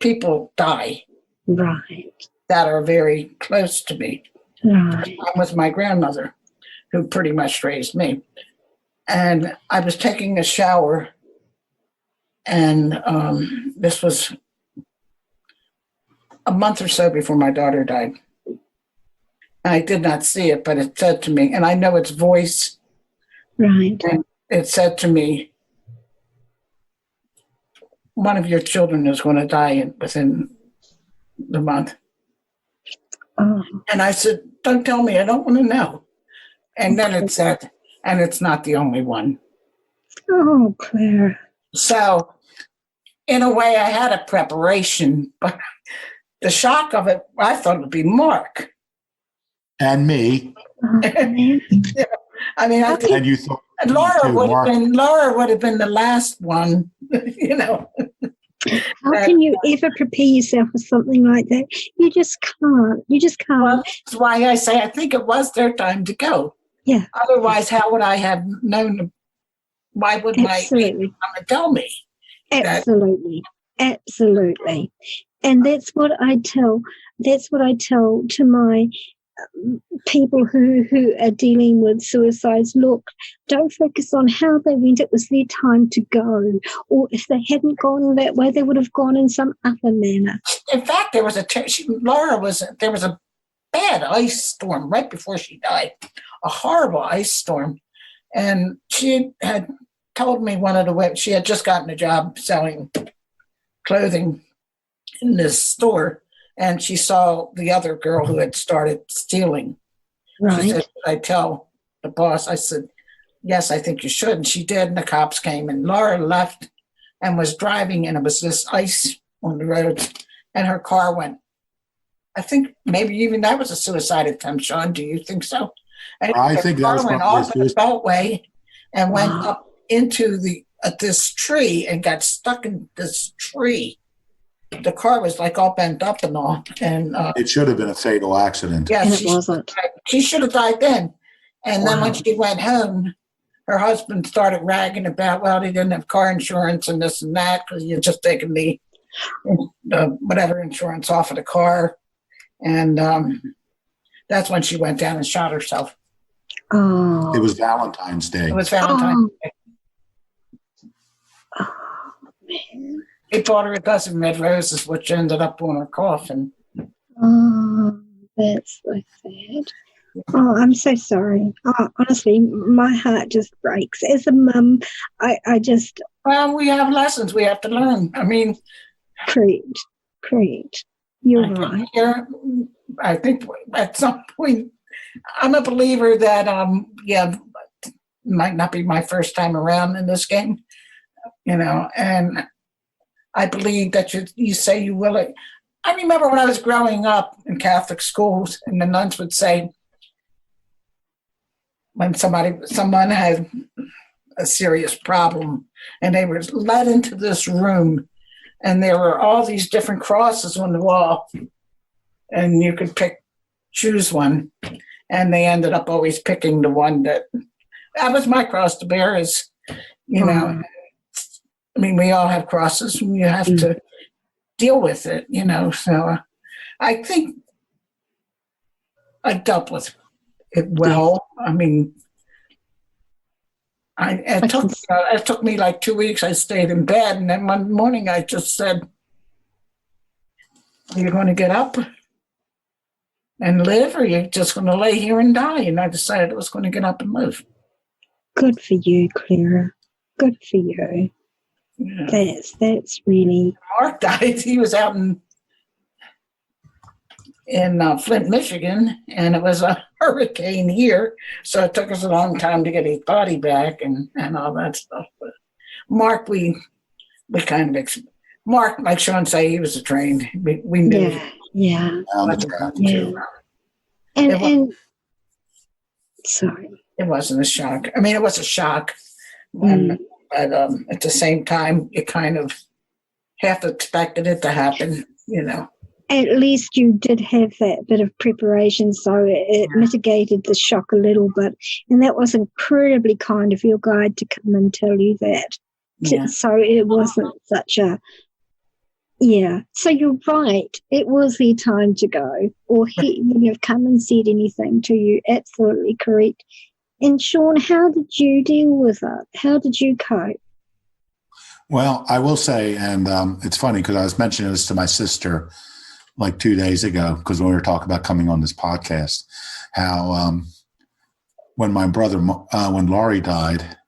people die. Right. That are very close to me. Right. I was my grandmother, who pretty much raised me. And I was taking a shower, and this was a month or so before my daughter died. And I did not see it, but it said to me, and I know its voice. Right. And it said to me, one of your children is going to die within the month. Oh. And I said, don't tell me, I don't want to know. And then it said, and it's not the only one. Oh, Claire. So in a way I had a preparation, but the shock of it, I thought it would be Mark. And me. Oh, I mean, I think, and you thought Laura would have been the last one, How can you ever prepare yourself for something like that? You just can't. Well, that's why I say I think it was their time to go. Yeah. Otherwise, how would I have known? Why would my come and tell me? Absolutely. Absolutely. And that's what I tell to my people who are dealing with suicides. Look, don't focus on how they went. It was their time to go. Or if they hadn't gone that way, they would have gone in some other manner. In fact, there was a bad ice storm right before she died, a horrible ice storm. And she had told me she had just gotten a job selling clothing in this store. And she saw the other girl who had started stealing. Right. She said, I tell the boss, I said, yes, I think you should. And she did. And the cops came, and Laura left and was driving, and it was this ice on the road. And her car went. I think maybe even that was a suicide attempt, Sean. Do you think so? And I think that was went off the beltway and went up into this tree and got stuck in this tree. The car was like all bent up and all. And it should have been a fatal accident. Yes, it wasn't. She should have died then. And then when she went home, her husband started ragging about, well, he didn't have car insurance and this and that because he had just taken the whatever insurance off of the car. And that's when she went down and shot herself. Oh. It was Valentine's Day. It was Valentine's Day. Oh, man. He bought her a dozen red roses, which ended up on her coffin. Oh, that's so sad. Oh, I'm so sorry. Oh, honestly, my heart just breaks. As a mum, I just... Well, we have lessons we have to learn. I mean... Preach. You're right. I think at some point, I'm a believer that, might not be my first time around in this game, and I believe that you say you will. I remember when I was growing up in Catholic schools, and the nuns would say, when someone had a serious problem, and they were led into this room, and there were all these different crosses on the wall, and you could choose one, and they ended up always picking the one that was my cross to bear. Is we all have crosses, and you have to deal with it, So I think I dealt with it well. It took me like 2 weeks. I stayed in bed, and then one morning I just said, "Are you going to get up and live, or are you just going to lay here and die?" And I decided I was going to get up and live. Good for you, Clara. Good for you. Yeah. That's really. Mark died. He was out in Flint, Michigan, and it was a hurricane here, so it took us a long time to get his body back and all that stuff. But Mark, we kind of Mark, like Sean say, he was a trained. We knew. Yeah. And sorry, it wasn't a shock. It was a shock, but at the same time, you kind of half expected it to happen, At least you did have that bit of preparation, so it mitigated the shock a little bit. And that was incredibly kind of your guide to come and tell you that. Yeah. So it wasn't such a, So you're right. It was their time to go, or he wouldn't have come and said anything to you. Absolutely correct. And Sean, how did you deal with it? How did you cope? Well, I will say, and it's funny because I was mentioning this to my sister like 2 days ago, because when we were talking about coming on this podcast, how when my brother, when Laurie died,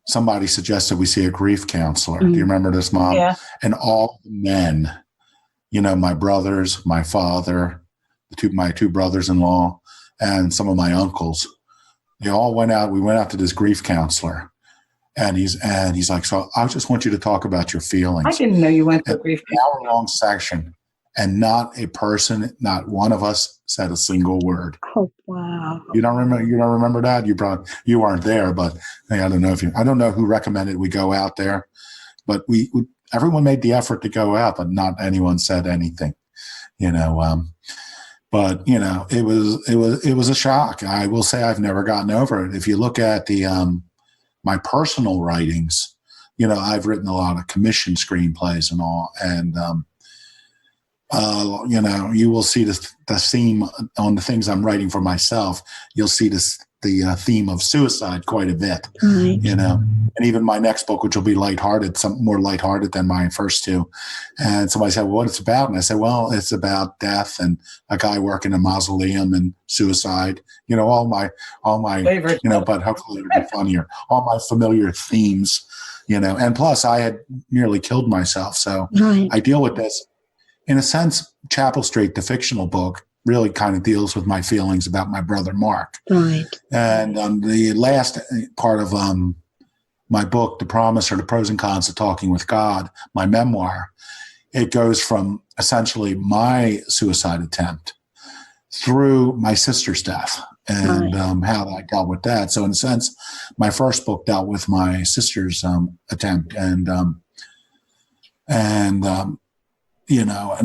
somebody suggested we see a grief counselor. Do you remember this, Mom? Yeah. And all the men, my brothers, my father, my two brothers-in-law, and some of my uncles, they all went out. We went out to this grief counselor. And he's like, so I just want you to talk about your feelings. I didn't know you went to a grief counselor. An hour-long session. And not a person, not one of us said a single word. Oh, wow. You don't remember that? You weren't there, but I don't know who recommended we go out there, but everyone made the effort to go out, but not anyone said anything, but it was a shock. I will say I've never gotten over it. If you look at my personal writings, I've written a lot of commission screenplays and all, and, you will see the theme on the things I'm writing for myself. You'll see the theme of suicide quite a bit, and even my next book, which will be lighthearted, some more lighthearted than my first two. And somebody said, well, what it's about? And I said, well, it's about death and a guy working a mausoleum and suicide, all my favorite, but hopefully it'll be funnier, all my familiar themes, and plus I had nearly killed myself. So I deal with this. In a sense, Chapel Street, the fictional book, really kind of deals with my feelings about my brother Mark. Right. And the last part of my book, The Promise, or The Pros and Cons of Talking with God, my memoir, it goes from essentially my suicide attempt through my sister's death and how I dealt with that. So in a sense, my first book dealt with my sister's attempt and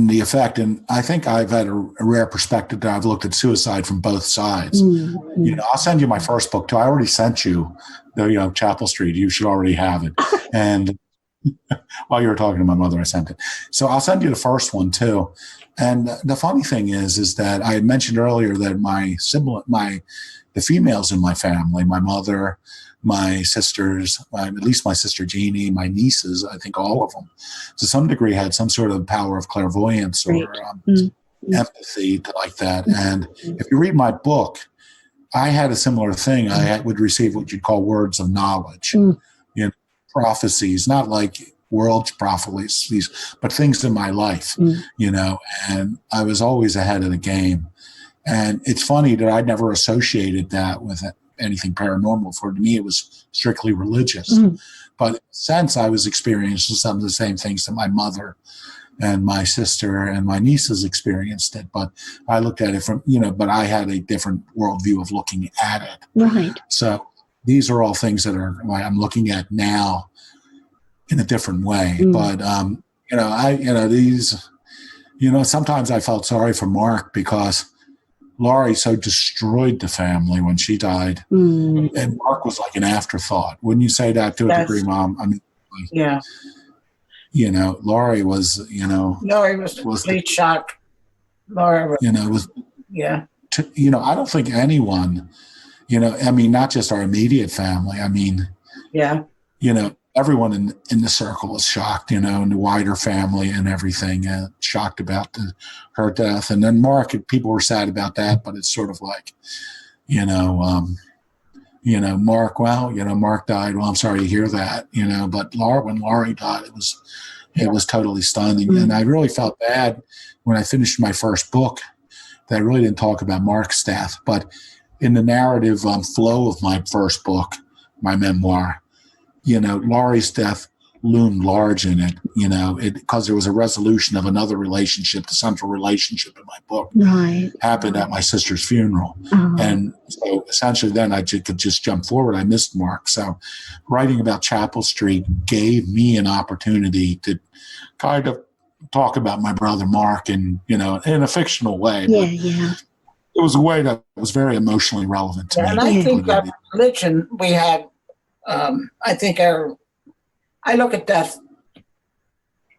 the effect. And I think I've had a rare perspective that I've looked at suicide from both sides. Mm-hmm. I'll send you my first book too. I already sent you the, Chapel Street. You should already have it. And while you were talking to my mother, I sent it. So I'll send you the first one too. And the funny thing is that I had mentioned earlier that the females in my family, my mother, my sisters, at least my sister Jeannie, my nieces, I think all of them, to some degree had some sort of power of clairvoyance or empathy like that. And if you read my book, I had a similar thing. I would receive what you'd call words of knowledge, prophecies, not like world prophecies, but things in my life, and I was always ahead of the game. And it's funny that I never associated that with anything paranormal. For me, it was strictly religious. But since I was experiencing some of the same things that my mother and my sister and my nieces experienced it, but I looked at it from, but I had a different worldview of looking at it. Right. So these are all things that I'm looking at now in a different way. But, sometimes I felt sorry for Mark because Laurie so destroyed the family when she died. And Mark was like an afterthought. Wouldn't you say that to a degree, Mom? I mean, yeah. Laurie was, Laurie was complete shock. Laurie was, yeah. I don't think anyone, not just our immediate family. I mean, yeah. Everyone in the circle was shocked, in the wider family and everything, shocked about her death. And then Mark, people were sad about that, but it's sort of like, Mark, Mark died. Well, I'm sorry to hear that, but when Laurie died, it was totally stunning. And I really felt bad when I finished my first book that I really didn't talk about Mark's death, but in the narrative flow of my first book, my memoir, Laurie's death loomed large in it, because there was a resolution of another relationship. The central relationship in my book happened at my sister's funeral. And so essentially then I could just jump forward. I missed Mark. So writing about Chapel Street gave me an opportunity to kind of talk about my brother Mark in a fictional way. Yeah. It was a way that was very emotionally relevant to me. And I think that religion we had, I look at death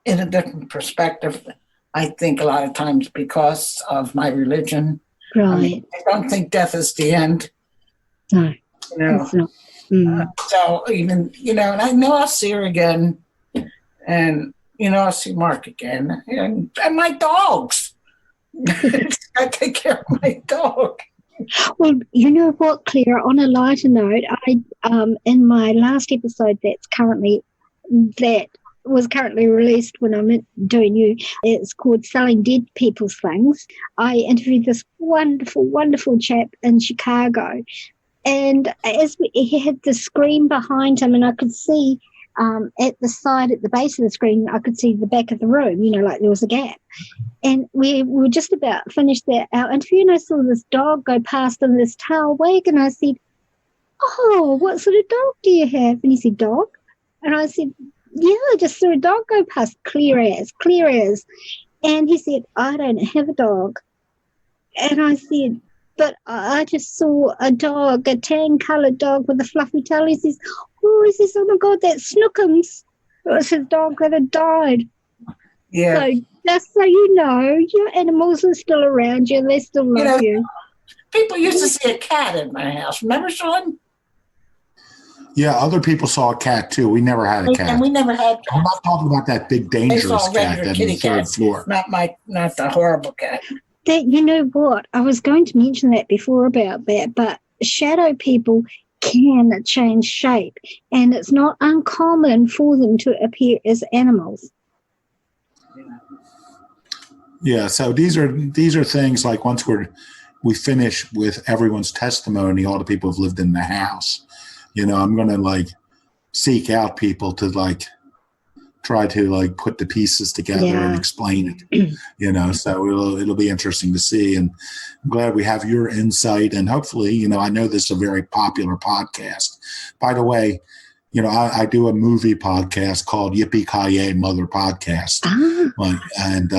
in a different perspective. I think a lot of times because of my religion. Right. I don't think death is the end. No. It's not. So even, and I know I'll see her again, and, I'll see Mark again, and my dogs. I take care of my dog. Well, you know what, Claire, on a lighter note, I in my last episode that was currently released when I'm doing you, it's called Selling Dead People's Things. I interviewed this wonderful, wonderful chap in Chicago. And he had the screen behind him, and I could see at the base of the screen, I could see the back of the room, like there was a gap. And we were just about finished our interview, and I saw this dog go past in this tail wag, and I said, "Oh, what sort of dog do you have?" And he said, "Dog." And I said, "Yeah, I just saw a dog go past, clear as. And he said, "I don't have a dog." And I said, "But I just saw a dog, a tan-coloured dog with a fluffy tail." He says, "Oh," "Oh my God, that's Snookums." It was his dog that had died. Yeah. So just so you know, your animals are still around you. They still love you. People used to see a cat in my house. Remember, Sean? Yeah, other people saw a cat too. We never had a cat. And we never had. I'm not talking about that big dangerous cat that's on the third floor. Not the horrible cat. You know what? I was going to mention that before about that, but shadow people can change shape, and it's not uncommon for them to appear as animals. Yeah, so these are things like once we finish with everyone's testimony, all the people who've lived in the house, I'm going to seek out people to try to put the pieces together and explain it, so it'll be interesting to see. And I'm glad we have your insight, and hopefully, I know this is a very popular podcast. By the way, I do a movie podcast called Yippee-Ki-Yay Mother Podcast. And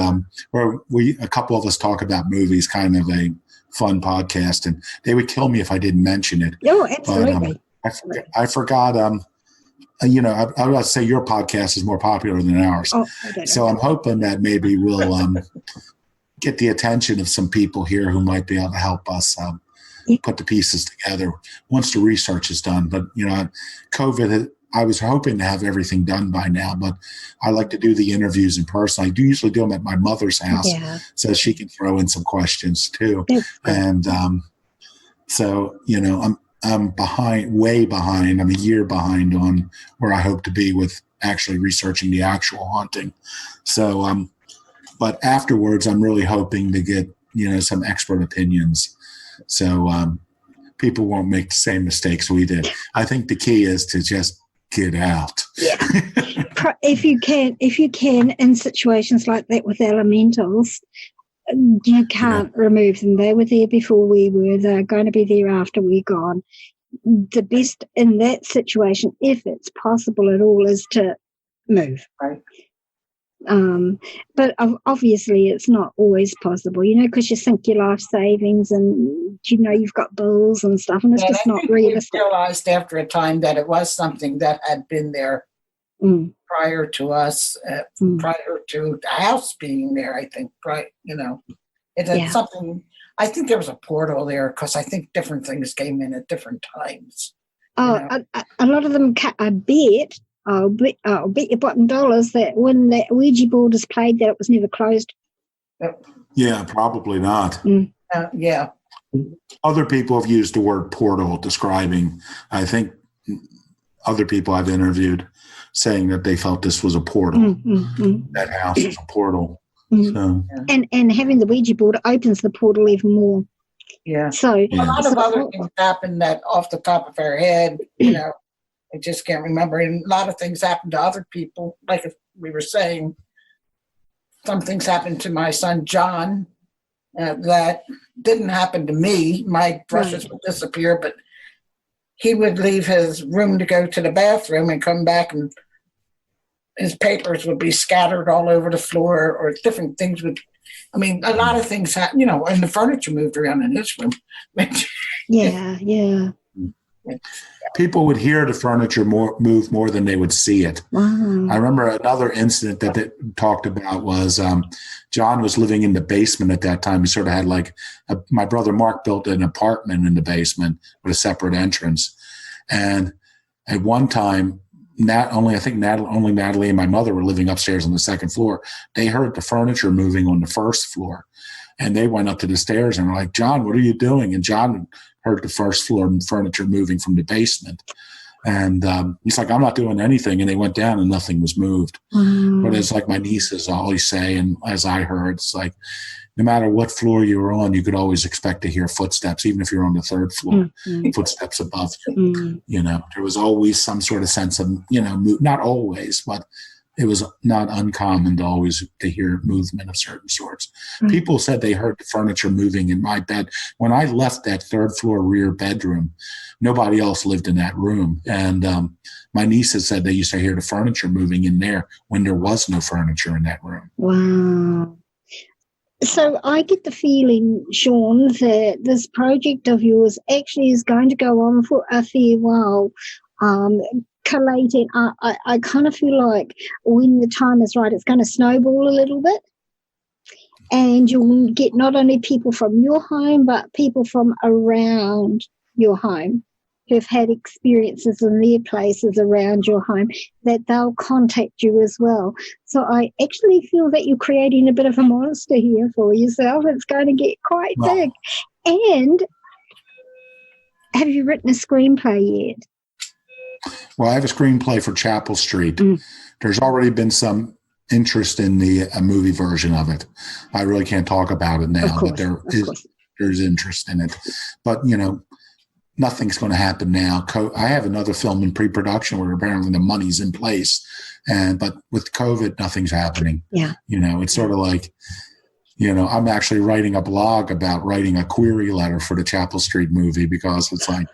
where a couple of us talk about movies, kind of a fun podcast, and they would kill me if I didn't mention it. Oh, absolutely. But, I forgot, I was about to say your podcast is more popular than ours. Oh, I don't know. So I'm hoping that maybe we'll get the attention of some people here who might be able to help us put the pieces together once the research is done. But, COVID, I was hoping to have everything done by now, but I like to do the interviews in person. I do usually do them at my mother's house so she can throw in some questions too. And so, I'm way behind. I'm a year behind on where I hope to be with actually researching the actual haunting. So, but afterwards, I'm really hoping to get, some expert opinions. So, people won't make the same mistakes we did. I think the key is to just get out. Yeah. If you can, in situations like that with elementals, you can't remove them. They were there before we were. They're going to be there after we're gone. The best in that situation, if it's possible at all, is to move. Right. But obviously it's not always possible, because you sink your life savings and, you've got bills and stuff, and it's just not realistic. We realized after a time that it was something that had been there prior to us, prior to the house being there, I think, right? It's something, I think there was a portal there because I think different things came in at different times. A lot of them, I bet, I'll bet your bottom dollars that when that Ouija board is played, that it was never closed. Yeah, probably not. Yeah. Other people have used the word portal describing, I think, other people I've interviewed saying that they felt this was a portal. That house was a portal. So. And having the Ouija board opens the portal even more. Yeah. So a lot of other things happened that off the top of our head, I just can't remember. And a lot of things happened to other people. Like if we were saying, some things happened to my son, John, that didn't happen to me. My brushes would disappear, but he would leave his room to go to the bathroom and come back and his papers would be scattered all over the floor or different things would, a lot of things happened, and the furniture moved around in his room. Yeah. People would hear the furniture move more than they would see it. Wow. I remember another incident that they talked about was John was living in the basement at that time. He sort of had my brother Mark built an apartment in the basement with a separate entrance. And at one time, only Natalie and my mother were living upstairs on the second floor. They heard the furniture moving on the first floor. And they went up to the stairs and were like, John, what are you doing? And John heard the first floor furniture moving from the basement. And he's like, I'm not doing anything. And they went down and nothing was moved. But it's like my nieces always say, and as I heard, it's like, no matter what floor you were on, you could always expect to hear footsteps, even if you're on the third floor, footsteps above you. There was always some sort of sense of, not always, but it was not uncommon to hear movement of certain sorts. People said they heard the furniture moving in my bed. When I left that third floor rear bedroom, nobody else lived in that room. And my nieces said they used to hear the furniture moving in there when there was no furniture in that room. Wow. So I get the feeling, Sean, that this project of yours actually is going to go on for a fair while. Collating, I kind of feel like when the time is right, it's going to snowball a little bit. And you'll get not only people from your home, but people from around your home who've had experiences in their places around your home, that they'll contact you as well. So I actually feel that you're creating a bit of a monster here for yourself. It's going to get quite big. And have you written a screenplay yet? Well, I have a screenplay for Chapel Street. There's already been some interest in the movie version of it. I really can't talk about it now, but there's interest in it. But, nothing's going to happen now. I have another film in pre-production where apparently the money's in place. But with COVID, nothing's happening. Yeah. It's sort of like, I'm actually writing a blog about writing a query letter for the Chapel Street movie because it's like,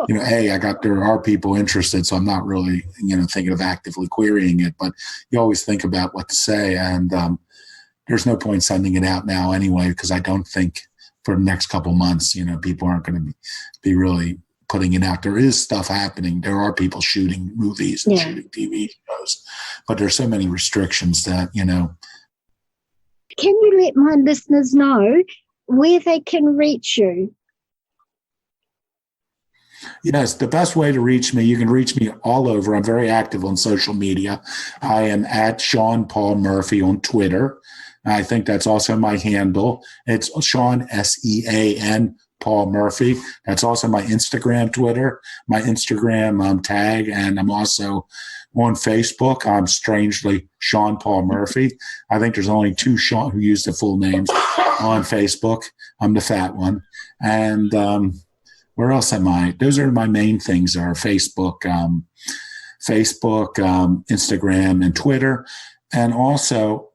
there are people interested, so I'm not really, thinking of actively querying it, but you always think about what to say. And there's no point sending it out now anyway, because I don't think for the next couple months, people aren't going to be really putting it out. There is stuff happening. There are people shooting movies and shooting TV shows, but there's so many restrictions that, Can you let my listeners know where they can reach you? Yes, the best way to reach me, you can reach me all over. I'm very active on social media. I am at Sean Paul Murphy on Twitter. I think that's also my handle. It's Sean, SEAN, Paul Murphy. That's also my Instagram, Twitter, my Instagram tag, and I'm also on Facebook. I'm strangely Sean Paul Murphy. I think there's only two Sean who use the full names on Facebook. I'm the fat one. And where else am I? Those are my main things: are Facebook, Instagram, and Twitter, and also,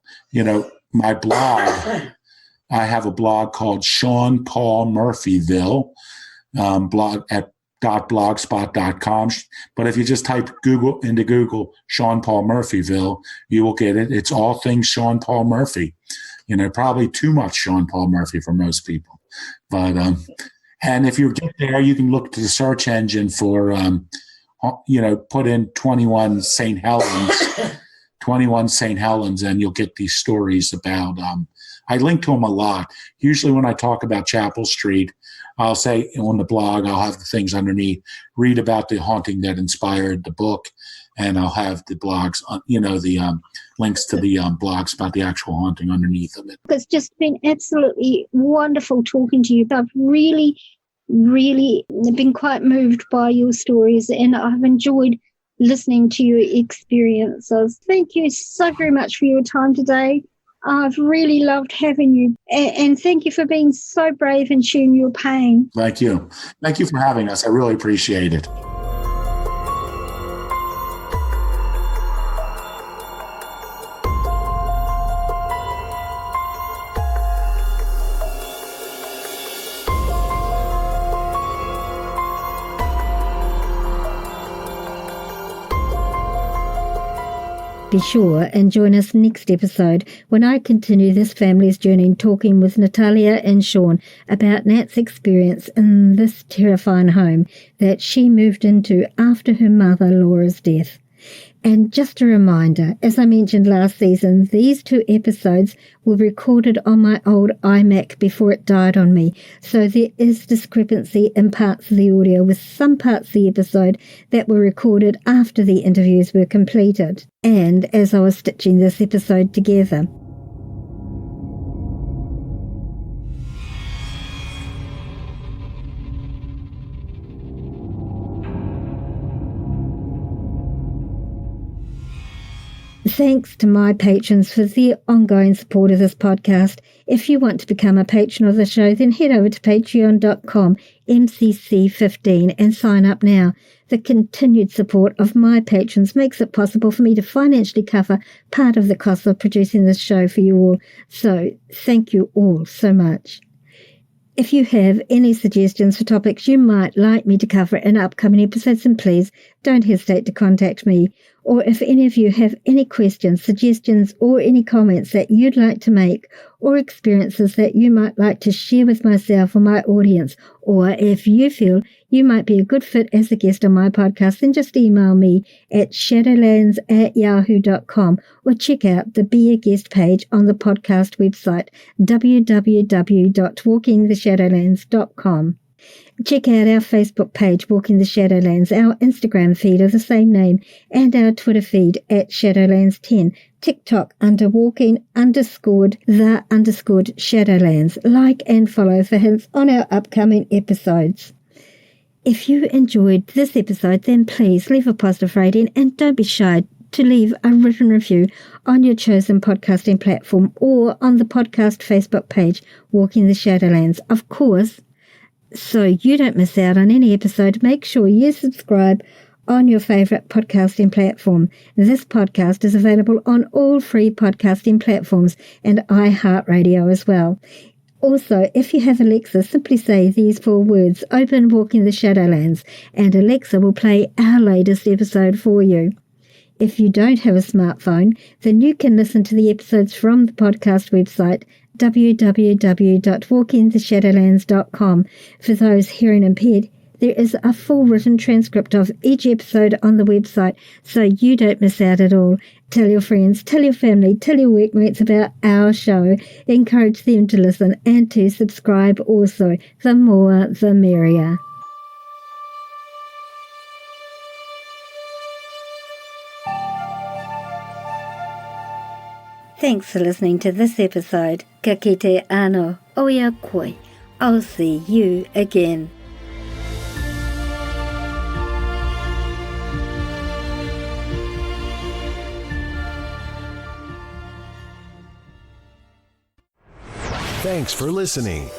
my blog. I have a blog called Sean Paul Murphyville, blog at .blogspot.com. But if you just type into Google Sean Paul Murphyville, you will get it. It's all things Sean Paul Murphy. Probably too much Sean Paul Murphy for most people. But and if you get there, you can look to the search engine for put in 21 St. Helens, and you'll get these stories about. I link to them a lot. Usually when I talk about Chapel Street, I'll say on the blog, I'll have the things underneath, read about the haunting that inspired the book, and I'll have the blogs, the links to the blogs about the actual haunting underneath of it. It's just been absolutely wonderful talking to you. I've really, really been quite moved by your stories, and I've enjoyed listening to your experiences. Thank you so very much for your time today. I've really loved having you, and thank you for being so brave and sharing your pain. Thank you. Thank you for having us. I really appreciate it. Be sure and join us next episode when I continue this family's journey talking with Natalia and Sean about Nat's experience in this terrifying home that she moved into after her mother Laura's death. And just a reminder, as I mentioned last season, these 2 episodes were recorded on my old iMac before it died on me, so there is discrepancy in parts of the audio with some parts of the episode that were recorded after the interviews were completed, and as I was stitching this episode together. Thanks to my patrons for their ongoing support of this podcast. If you want to become a patron of the show, then head over to patreon.com MCC15 and sign up now. The continued support of my patrons makes it possible for me to financially cover part of the cost of producing this show for you all. So thank you all so much. If you have any suggestions for topics you might like me to cover in upcoming episodes, then please don't hesitate to contact me. Or if any of you have any questions, suggestions, or any comments that you'd like to make, or experiences that you might like to share with myself or my audience, or if you feel you might be a good fit as a guest on my podcast, then just email me at shadowlands@yahoo.com or check out the Be a Guest page on the podcast website, www.walkingtheshadowlands.com. Check out our Facebook page, Walking the Shadowlands, our Instagram feed of the same name, and our Twitter feed at Shadowlands10, TikTok under walking_the_Shadowlands. Like and follow for hints on our upcoming episodes. If you enjoyed this episode, then please leave a positive rating and don't be shy to leave a written review on your chosen podcasting platform or on the podcast Facebook page, Walking the Shadowlands. Of course, so you don't miss out on any episode, make sure you subscribe on your favorite podcasting platform. This podcast is available on all free podcasting platforms and iHeartRadio as well. Also, if you have Alexa, simply say these 4 words, "Open Walking the Shadowlands," and Alexa will play our latest episode for you. If you don't have a smartphone, then you can listen to the episodes from the podcast website, www.walkingtheshadowlands.com. For those hearing impaired, there is a full written transcript of each episode on the website, so you don't miss out at all. Tell your friends, tell your family, tell your workmates about our show. Encourage them to listen and to subscribe also. The more, the merrier. Thanks for listening to this episode. Ka kite ano, oia koi. I'll see you again. Thanks for listening.